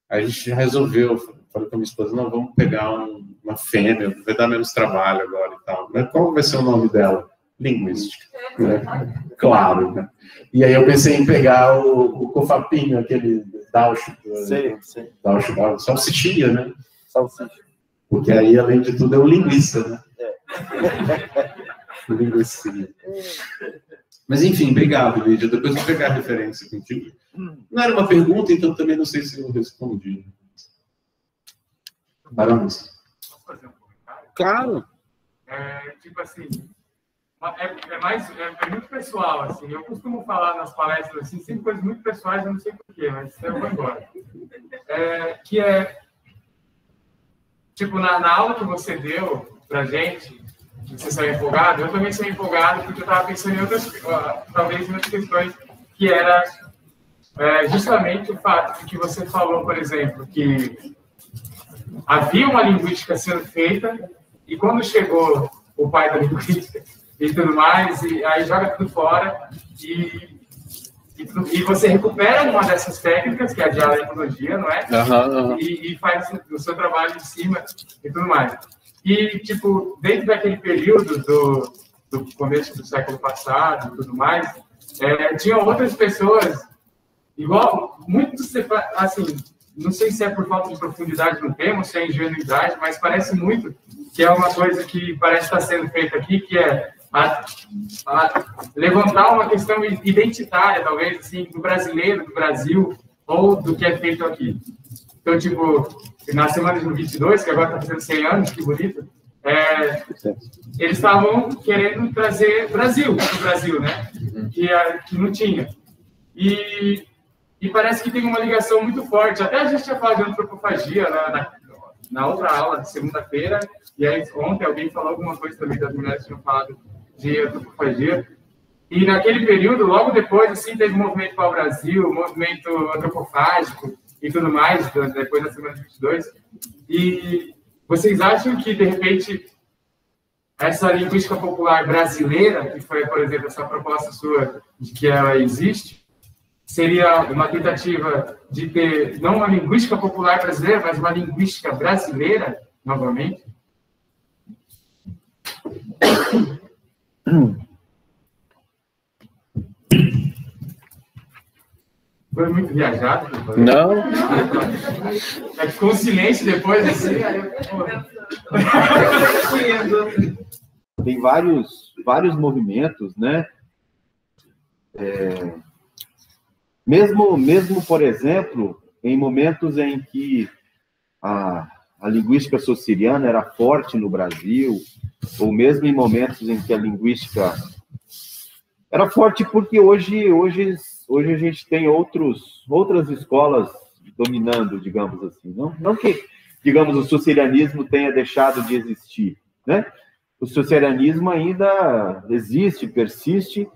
A gente já resolveu, falei com a minha esposa, não, vamos pegar uma fêmea, vai dar menos trabalho agora e tal. Mas qual vai ser o nome dela? Linguística. Né? Claro, né? E aí eu pensei em pegar o cofapinho, aquele Dauch. Sei. Dauch, salsichinha, né? Salsicha. Porque aí, além de tudo, é um linguista, né? Linguicinha. Mas, enfim, obrigado, Lídia. Depois eu vou pegar a referência contigo. Não era uma pergunta, então também não sei se eu respondi. Barões. Posso fazer um comentário? Claro. Tipo assim, é muito pessoal, assim. Eu costumo falar nas palestras, assim, sempre coisas muito pessoais, eu não sei porquê, mas eu vou embora. Tipo, na aula que você deu pra gente, você saiu empolgado, eu também saí empolgado, porque eu estava pensando em outras, talvez em outras questões, que era justamente o fato de que você falou, por exemplo, que havia uma linguística sendo feita, e quando chegou o pai da linguística e tudo mais, e aí joga tudo fora, e você recupera uma dessas técnicas, que é a dialektologia, não é? E faz o seu trabalho em cima e tudo mais. E, tipo, dentro daquele período do começo do século passado e tudo mais, tinham outras pessoas, igual, muitos, assim, não sei se é por falta de profundidade no tema, ou se é ingenuidade, mas parece muito que é uma coisa que parece estar sendo feita aqui, que é levantar uma questão identitária, talvez, assim, do brasileiro, do Brasil, ou do que é feito aqui. Então, tipo, na semana de 22, que agora está fazendo 100 anos, que bonito, eles estavam querendo trazer Brasil para o Brasil, né? Que não tinha. E parece que tem uma ligação muito forte. Até a gente tinha falado de antropofagia na outra aula, de segunda-feira, e aí ontem alguém falou alguma coisa também das mulheres que tinham falado de antropofagia. E naquele período, logo depois, assim, teve o movimento para o Brasil, o movimento antropofágico e tudo mais, depois da semana de 22. E vocês acham que, de repente, essa linguística popular brasileira, que foi, por exemplo, essa proposta sua de que ela existe, seria uma tentativa de ter, não uma linguística popular brasileira, mas uma linguística brasileira, novamente? Foi muito viajado? Não. Ficou um silêncio depois, assim. Tem vários movimentos, né? Mesmo, por exemplo, em momentos em que a linguística saussuriana era forte no Brasil, ou mesmo em momentos em que a linguística era forte, porque hoje a gente tem outras escolas dominando, digamos assim. Não que, digamos, o saussurianismo tenha deixado de existir, né? O saussurianismo ainda existe, persiste,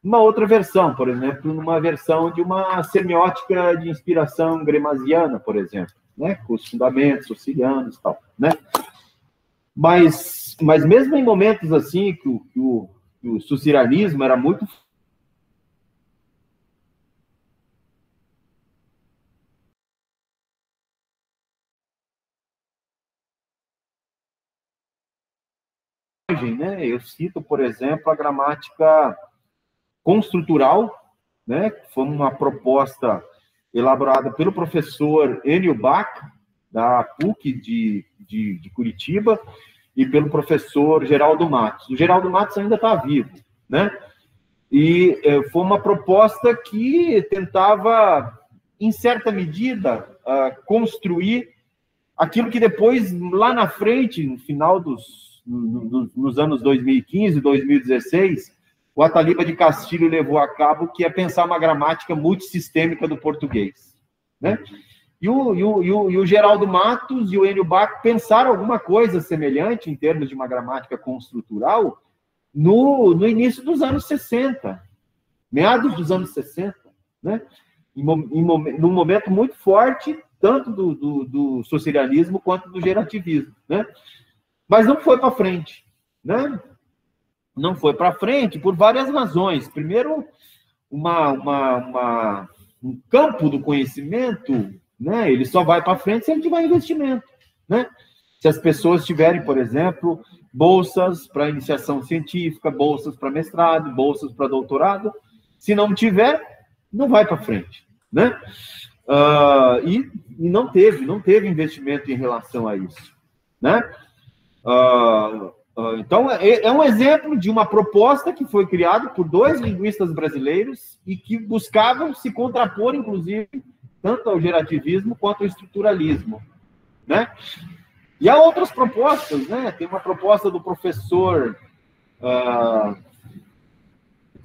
uma outra versão, por exemplo, numa versão de uma semiótica de inspiração gremasiana, por exemplo, né? Com os fundamentos saussurianos e tal, né? Mas mesmo em momentos assim que o socialismo era muito né? Eu cito, por exemplo, a gramática construtural, né? Que foi uma proposta elaborada pelo professor Enio Bach, da PUC de Curitiba, e pelo professor Geraldo Matos. O Geraldo Matos ainda está vivo, né? E foi uma proposta que tentava, em certa medida, construir aquilo que depois, lá na frente, no final nos anos 2015, 2016, o Ataliba de Castilho levou a cabo, que é pensar uma gramática multissistêmica do português, né? E o Geraldo Matos e o Enio Bach pensaram alguma coisa semelhante em termos de uma gramática construtural no início dos anos 60, meados dos anos 60, né? Num momento muito forte, tanto do socialismo quanto do gerativismo, né? Mas não foi para frente, né? Não foi para frente por várias razões. Primeiro, um campo do conhecimento, né? Ele só vai para frente se ele tiver investimento, né? Se as pessoas tiverem, por exemplo, bolsas para iniciação científica, bolsas para mestrado, bolsas para doutorado, se não tiver, não vai para frente, né? E não teve investimento em relação a isso, né? Então, é um exemplo de uma proposta que foi criada por 2 linguistas brasileiros e que buscavam se contrapor, inclusive, tanto ao gerativismo quanto ao estruturalismo, né? E há outras propostas, né? Tem uma proposta do professor...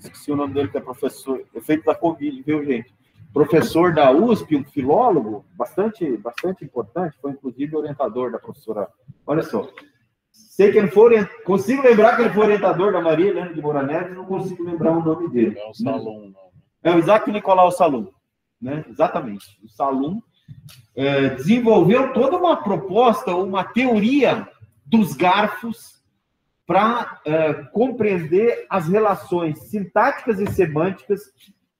esqueci o nome dele, que é professor... Efeito da Covid, viu, gente? Professor da USP, um filólogo bastante importante, foi, inclusive, orientador da professora... Olha só... Sei que ele foi, consigo lembrar que ele foi orientador da Maria Helena de Moura Neves, não consigo lembrar o nome dele. É o Salum, não. É o Isaac Nicolau Salum, né? Exatamente. O Salum desenvolveu toda uma proposta, uma teoria dos garfos para compreender as relações sintáticas e semânticas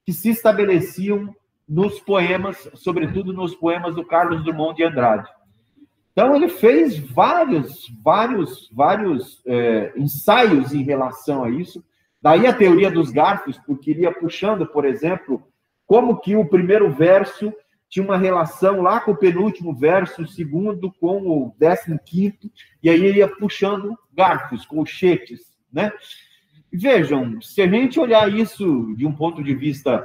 que se estabeleciam nos poemas, sobretudo nos poemas do Carlos Drummond de Andrade. Então, ele fez vários ensaios em relação a isso. Daí a teoria dos garfos, porque ele ia puxando, por exemplo, como que o primeiro verso tinha uma relação lá com o penúltimo verso, o segundo com o 15º, e aí ele ia puxando garfos, colchetes, né? E vejam, se a gente olhar isso de um ponto de vista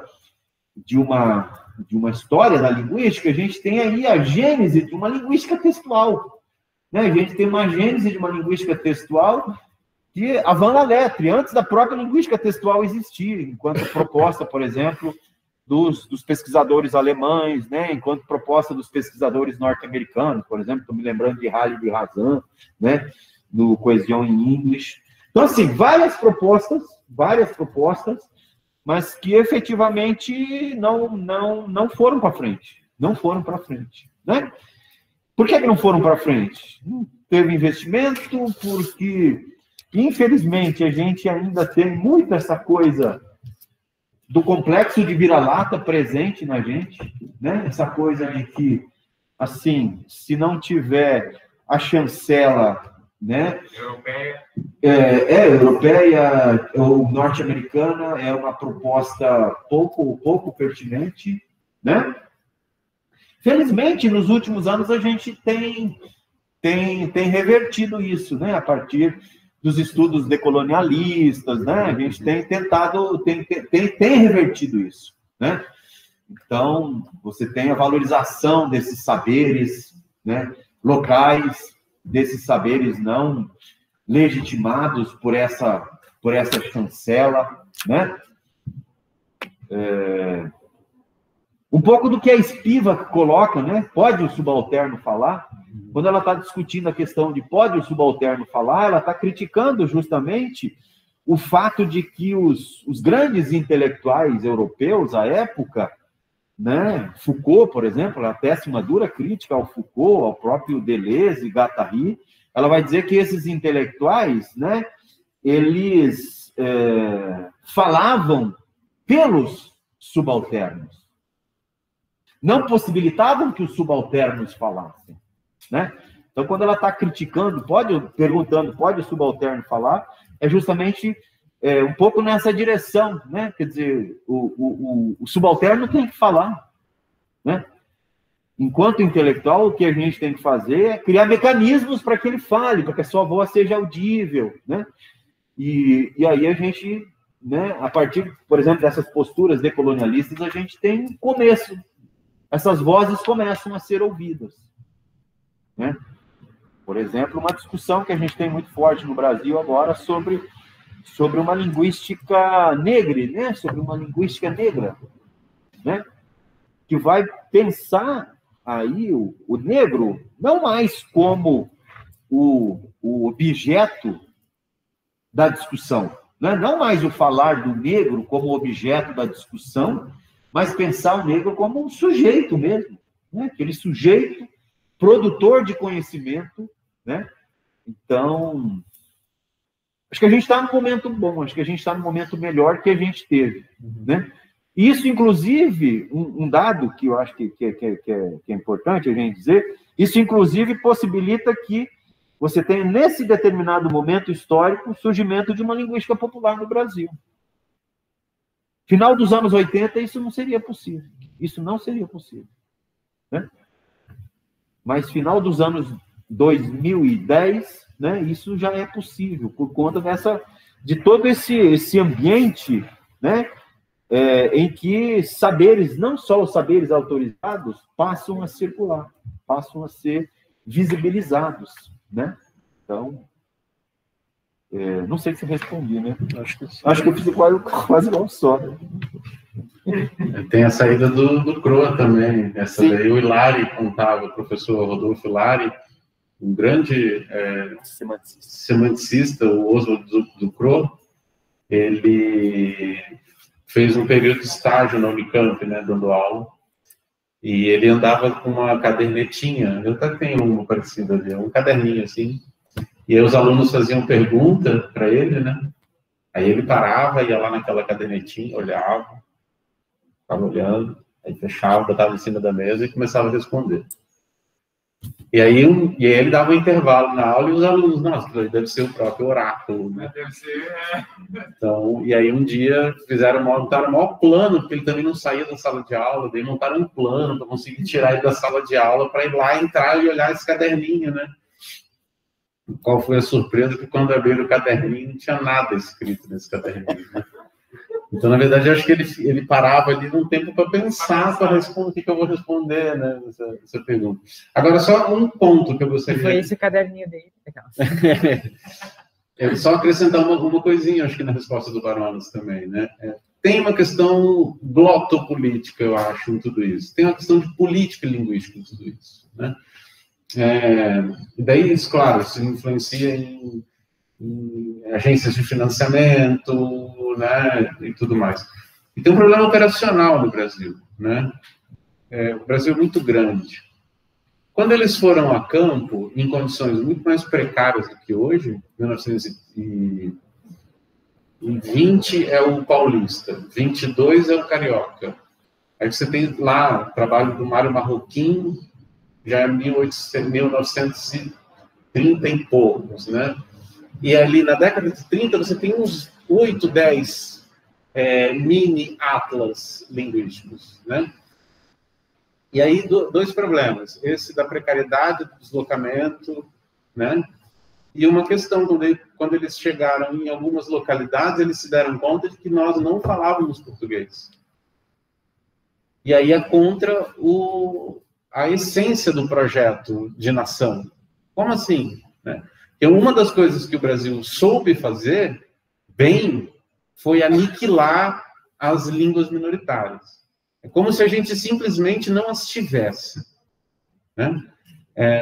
de uma história da linguística, a gente tem aí a gênese de uma linguística textual, né? A gente tem uma gênese de uma linguística textual que avant la lettre, antes da própria linguística textual existir, enquanto proposta, por exemplo, dos pesquisadores alemães, né? Enquanto proposta dos pesquisadores norte-americanos, por exemplo, estou me lembrando de Halle de Razan, né? Do Cohesion in English. Então, assim, várias propostas, mas que efetivamente não foram para frente. Não foram para frente, né? Por que não foram para frente? Não teve investimento, porque, infelizmente, a gente ainda tem muito essa coisa do complexo de vira-lata presente na gente, né? Essa coisa de que, assim, se não tiver a chancela, né? Europeia ou norte-americana, é uma proposta pouco pertinente, né? Felizmente, nos últimos anos, a gente tem revertido isso, né? A partir dos estudos decolonialistas, né? A gente tem tentado, tem revertido isso, né? Então, você tem a valorização desses saberes, né? Locais, desses saberes não legitimados por essa chancela, né? Um pouco do que a Spivak coloca, né? Pode o subalterno falar? Quando ela está discutindo a questão de pode o subalterno falar, ela está criticando justamente o fato de que os grandes intelectuais europeus, à época, né? Foucault, por exemplo, ela tece uma dura crítica ao Foucault, ao próprio Deleuze e Guattari. Ela vai dizer que esses intelectuais, né? Eles falavam pelos subalternos. Não possibilitavam que os subalternos falassem, né? Então, quando ela está criticando, perguntando, pode o subalterno falar, é justamente um pouco nessa direção, né? Quer dizer, o subalterno tem que falar, né? Enquanto intelectual, o que a gente tem que fazer é criar mecanismos para que ele fale, para que a sua voz seja audível, né? E aí a gente, né, a partir, por exemplo, dessas posturas decolonialistas, a gente tem um começo. Essas vozes começam a ser ouvidas, né? Por exemplo, uma discussão que a gente tem muito forte no Brasil agora sobre uma linguística negra, né? Sobre uma linguística negra, né? Que vai pensar aí o negro não mais como o objeto da discussão, né? Não mais o falar do negro como objeto da discussão, mas pensar o negro como um sujeito mesmo, né? Aquele sujeito produtor de conhecimento, né? Então, acho que a gente está num momento bom, acho que a gente está num momento melhor que a gente teve, né? Isso, inclusive, um dado que eu acho que é importante a gente dizer, isso, inclusive, possibilita que você tenha, nesse determinado momento histórico, o surgimento de uma linguística popular no Brasil. Final dos anos 80, isso não seria possível. Isso não seria possível, né? Mas final dos anos 2010, né, isso já é possível, por conta de todo esse ambiente, né, em que saberes, não só os saberes autorizados, passam a circular, passam a ser visibilizados, né? Então, não sei se respondi, né? Acho que eu fiz quase igual só. Tem a saída do Croa também. Essa Sim. Daí o Hilari contava, o professor Rodolfo Hilari, um grande semanticista, o Oswald do Croa. Ele fez um período de estágio na Unicamp, né, dando aula, e ele andava com uma cadernetinha, eu até tenho uma parecida ali, um caderninho assim, e aí os alunos faziam pergunta para ele, né, aí ele parava, ia lá naquela cadernetinha, olhava, ficava olhando, aí fechava, botava em cima da mesa e começava a responder. E aí ele dava um intervalo na aula e os alunos, nossa, deve ser o próprio oráculo, né? Deve ser, Então, e aí um dia montaram o maior plano, porque ele também não saía da sala de aula, daí montaram um plano para conseguir tirar ele da sala de aula, para ir lá, entrar e olhar esse caderninho, né? Qual foi a surpresa? Que quando abriram o caderninho, não tinha nada escrito nesse caderninho, né? Então, na verdade, eu acho que ele parava ali num tempo para pensar, para responder o que eu vou responder, né, essa pergunta. Agora, só um ponto que eu gostaria... Foi esse caderninho dele. Eu só acrescentar uma coisinha, acho que na resposta do Baronas também, né? Tem uma questão glotopolítica, eu acho, em tudo isso. Tem uma questão de política linguística em tudo isso, né? E daí, isso, claro, isso influencia em agências de financiamento, né, e tudo mais. E tem um problema operacional no Brasil, né? O Brasil é muito grande. Quando eles foram a campo, em condições muito mais precárias do que hoje, 1920 é o paulista, 22 é o carioca. Aí você tem lá o trabalho do Mário Marroquim, já é 1930 e poucos, né? E ali na década de 30 você tem uns 8, 10 mini atlas linguísticos, né? E aí, dois problemas. Esse da precariedade do deslocamento, né? E uma questão, quando eles chegaram em algumas localidades, eles se deram conta de que nós não falávamos português. E aí é contra a essência do projeto de nação. Como assim? Né? Porque uma das coisas que o Brasil soube fazer bem foi aniquilar as línguas minoritárias. É como se a gente simplesmente não as tivesse, né?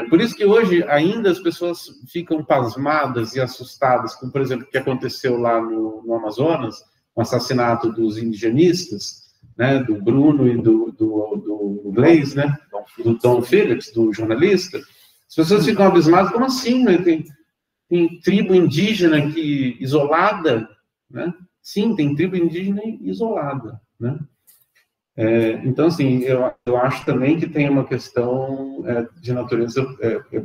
Por isso que hoje ainda as pessoas ficam pasmadas e assustadas com, por exemplo, o que aconteceu lá no Amazonas, o assassinato dos indigenistas, né, do Bruno e do inglês, né, do Tom Phillips, do jornalista. As pessoas ficam abismadas, como assim? Né? Tem tribo indígena isolada, né? Sim, tem tribo indígena isolada, né? Então, assim, eu acho também que tem uma questão de natureza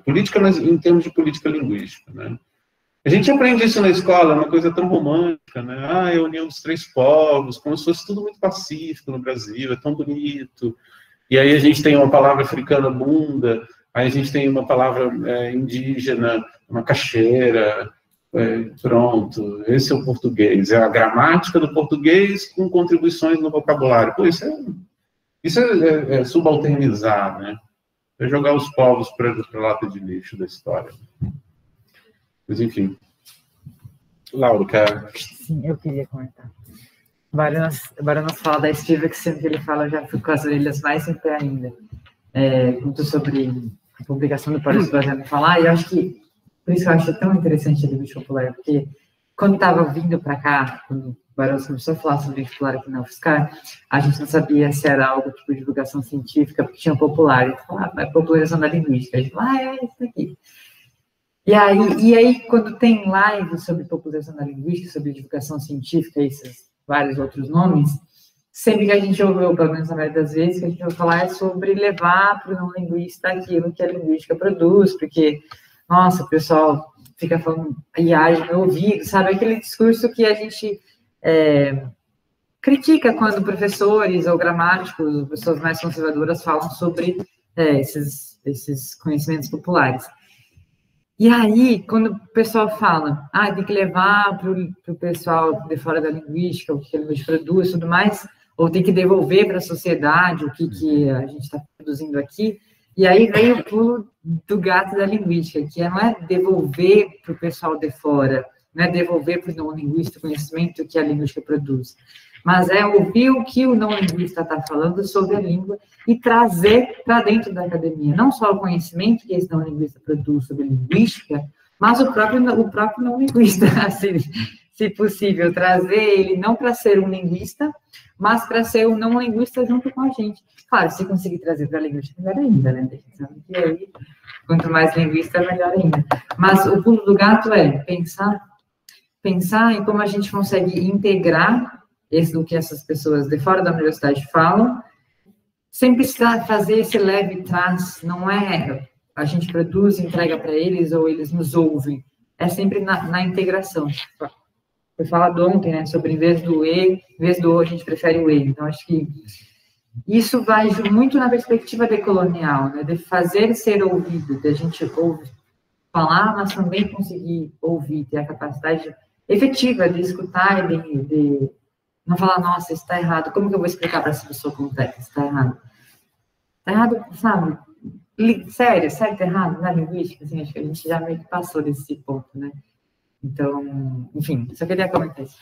política, mas em termos de política linguística, né? A gente aprende isso na escola, é uma coisa tão romântica, né? Ah, é a união dos três povos, como se fosse tudo muito pacífico no Brasil, é tão bonito. E aí a gente tem uma palavra africana bunda, aí a gente tem uma palavra indígena, uma cacheira, pronto, esse é o português, é a gramática do português com contribuições no vocabulário. Pô, isso é subalternizar, né? É jogar os povos para a lata de lixo da história. Mas, enfim. Laura, cara. Sim, eu queria comentar. Baronas fala da Estiva, que sempre que ele fala, eu já fico com as orelhas mais em pé ainda. Muito sobre a publicação do Paulo Sebastião falar, e eu acho que, por isso eu acho tão interessante a linguística popular, porque quando estava vindo para cá, quando o Barões começou a falar sobre linguística popular aqui na UFSCar, a gente não sabia se era algo tipo de divulgação científica, porque tinha popular, e falava, é popularização da linguística, a gente falava, é isso aqui. E aí, quando tem live sobre popularização da linguística, sobre divulgação científica, esses vários outros nomes, sempre que a gente ouve, pelo menos na maioria das vezes, que a gente vai falar é sobre levar para o não linguista aquilo que a linguística produz, porque, nossa, o pessoal fica falando e age no ouvido, sabe? Aquele discurso que a gente critica quando professores ou gramáticos, pessoas mais conservadoras falam sobre esses conhecimentos populares. E aí, quando o pessoal fala, tem que levar para o pessoal de fora da linguística, o que a linguística produz e tudo mais, ou tem que devolver para a sociedade o que a gente está produzindo aqui, e aí vem o pulo do gato da linguística, que não é devolver para o pessoal de fora, não é devolver para o não linguista o conhecimento que a linguística produz, mas é ouvir o que o não linguista está falando sobre a língua e trazer para dentro da academia, não só o conhecimento que esse não linguista produz sobre linguística, mas o próprio não linguista, se possível, trazer ele não para ser um linguista, mas para ser um não linguista junto com a gente. Claro, se conseguir trazer para a linguística, melhor ainda, né? A gente sabe que aí, quanto mais linguista, melhor ainda. Mas o pulo do gato é pensar em como a gente consegue integrar o que essas pessoas de fora da universidade falam, sem precisar fazer esse leve trás, não é a gente produz, entrega para eles, ou eles nos ouvem, é sempre na integração. Foi falado ontem, né, sobre em vez do o, a gente prefere o e, então acho que isso vai muito na perspectiva decolonial, né, de fazer ser ouvido, de a gente ouvir falar, mas também conseguir ouvir, ter a capacidade efetiva de escutar e de não falar, nossa, isso está errado. Como que eu vou explicar para essa pessoa como é que isso está errado? Está errado, sabe? Sério, está errado na linguística? Assim, acho que a gente já meio que passou desse ponto, né? Então, enfim, só queria comentar isso.